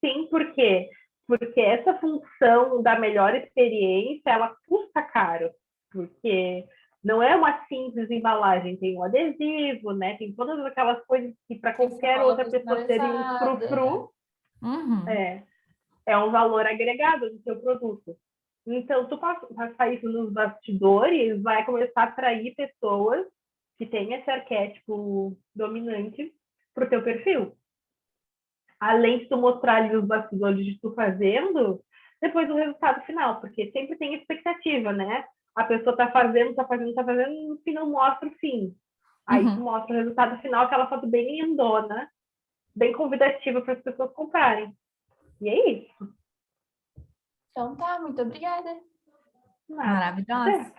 Sim, por quê? Porque essa função da melhor experiência, ela custa caro. Porque não é uma simples embalagem, tem um adesivo, né? Tem todas aquelas coisas que para qualquer outra pessoa seria um frufru. Uhum. É um valor agregado do seu produto. Então, tu passar isso nos bastidores, vai começar a atrair pessoas que têm esse arquétipo dominante para o teu perfil. Além de tu mostrar ali os bastidores de tu fazendo, depois o resultado final, porque sempre tem expectativa, né? A pessoa tá fazendo, e no fim não mostra o fim. Aí tu mostra o resultado final, aquela foto bem lindona, bem convidativa para as pessoas comprarem. E é isso. Então tá, muito obrigada. Maravilhosa.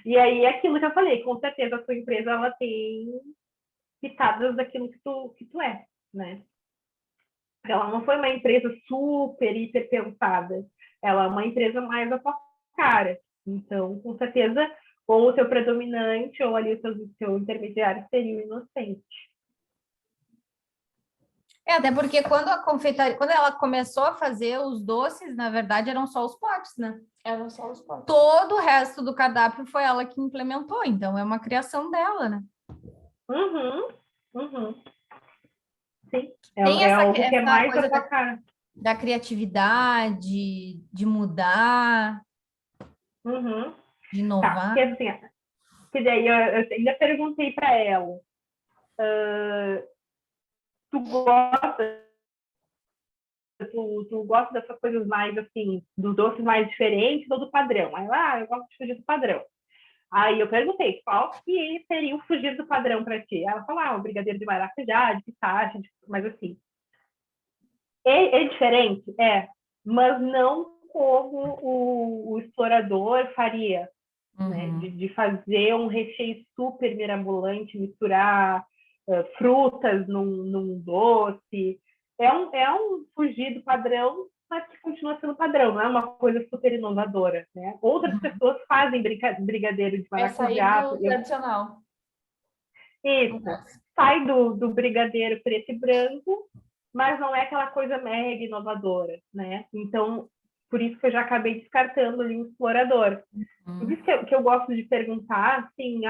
E aí, aquilo que eu falei, com certeza a sua empresa ela tem pitadas daquilo que tu é, né? Ela não foi uma empresa super, hiper pensada. Ela é uma empresa mais a tua cara. Então, com certeza, ou o teu predominante, ou ali o teu intermediário seria o Inocente. Até porque quando ela começou a fazer os doces, na verdade, eram só os potes, né? Eram só os potes. Todo o resto do cardápio foi ela que implementou, então é uma criação dela, né? Sim, Tem algo que é mais a tua cara. Da criatividade, de mudar, de inovar. Tá, porque assim, que daí eu ainda perguntei para ela, tu gosta dessas coisas mais assim, dos doces mais diferentes ou do padrão? Aí ela, eu gosto de fugir do padrão. Aí eu perguntei, qual que seria o fugir do padrão para ti? Ela falou, o brigadeiro de maracujá, de pistache, mas assim, é diferente? É, mas não como o explorador faria, né? De fazer um recheio super mirabolante, misturar frutas num doce. É um fugir do padrão, mas que continua sendo padrão, não é uma coisa super inovadora, né? Outras pessoas fazem brigadeiro de maracujá. É sair do tradicional. Isso, sai do brigadeiro preto e branco, mas não é aquela coisa mega inovadora, né? Então, por isso que eu já acabei descartando ali o explorador. Por isso que eu gosto de perguntar, assim,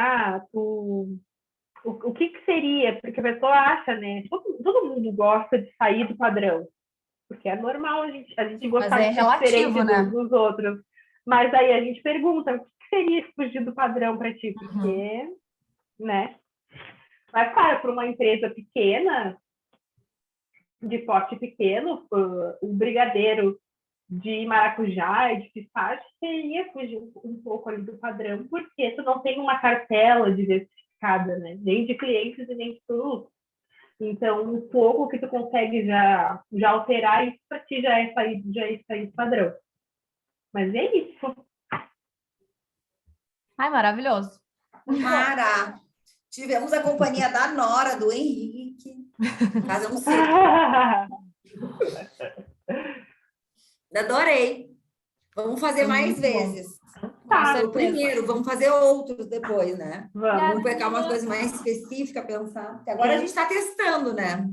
o que seria? Porque a pessoa acha, né? Todo mundo gosta de sair do padrão, porque é normal a gente gostar de ser diferente, né, dos outros. Mas aí a gente pergunta, o que seria fugir do padrão para ti? Porque, né? Mas, claro, para uma empresa pequena, de porte pequeno, o brigadeiro de maracujá e de pistache seria fugir um pouco ali do padrão, porque tu não tem uma cartela diversificada, né? Nem de clientes e nem de produtos. Então, um pouco que tu consegue já alterar, isso para ti já é sair do padrão. Mas é isso. Ai, maravilhoso. Mara, tivemos a companhia da Nora, do Henrique. Fazemos sim. Adorei. Vamos fazer mais vezes. Tá, o primeiro, vamos fazer outros depois, né? Vamos pegar umas coisas mais específicas, pensar. Porque agora a gente está testando, né?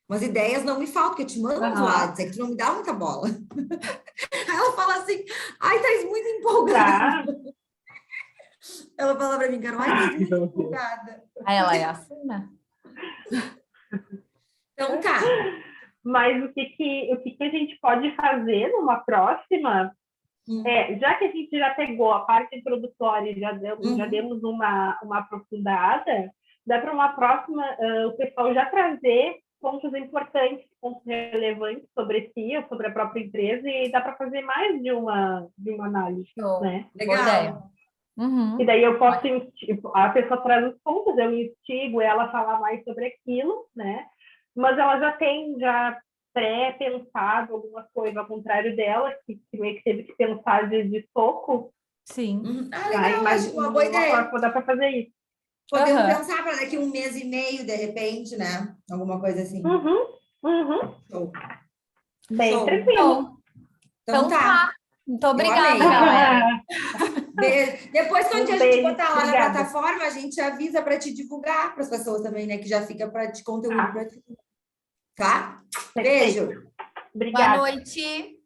Umas ideias não me faltam, porque eu te mando uns lados, é que tu não me dá muita bola. Aí ela fala assim, ai, tá muito empolgada. Ela fala para mim, Carol, ai, tá muito empolgada. Aí ela é assim, né? Então tá. Mas o que a gente pode fazer numa próxima já que a gente já pegou a parte introdutória e já demos uma aprofundada, dá para uma próxima o pessoal já trazer pontos importantes, pontos relevantes sobre si ou sobre a própria empresa, e dá para fazer mais de uma análise. Né? Legal. E daí eu posso, a pessoa traz os pontos, eu instigo ela a falar mais sobre aquilo, né? Mas ela já tem pré-pensado alguma coisa, ao contrário dela, que meio que teve que pensar de soco. Sim. Legal, mas uma boa ideia. Dá para fazer isso. Podemos pensar para daqui 1 mês e meio, de repente, né? Alguma coisa assim. Show. Bem tranquilo. Então tá. Muito obrigada, galera. Depois, quando a gente botar lá na plataforma, a gente avisa para te divulgar para as pessoas também, né? Que já fica para te conteúdo para ti. Tá? Beijo. Obrigada. Boa noite.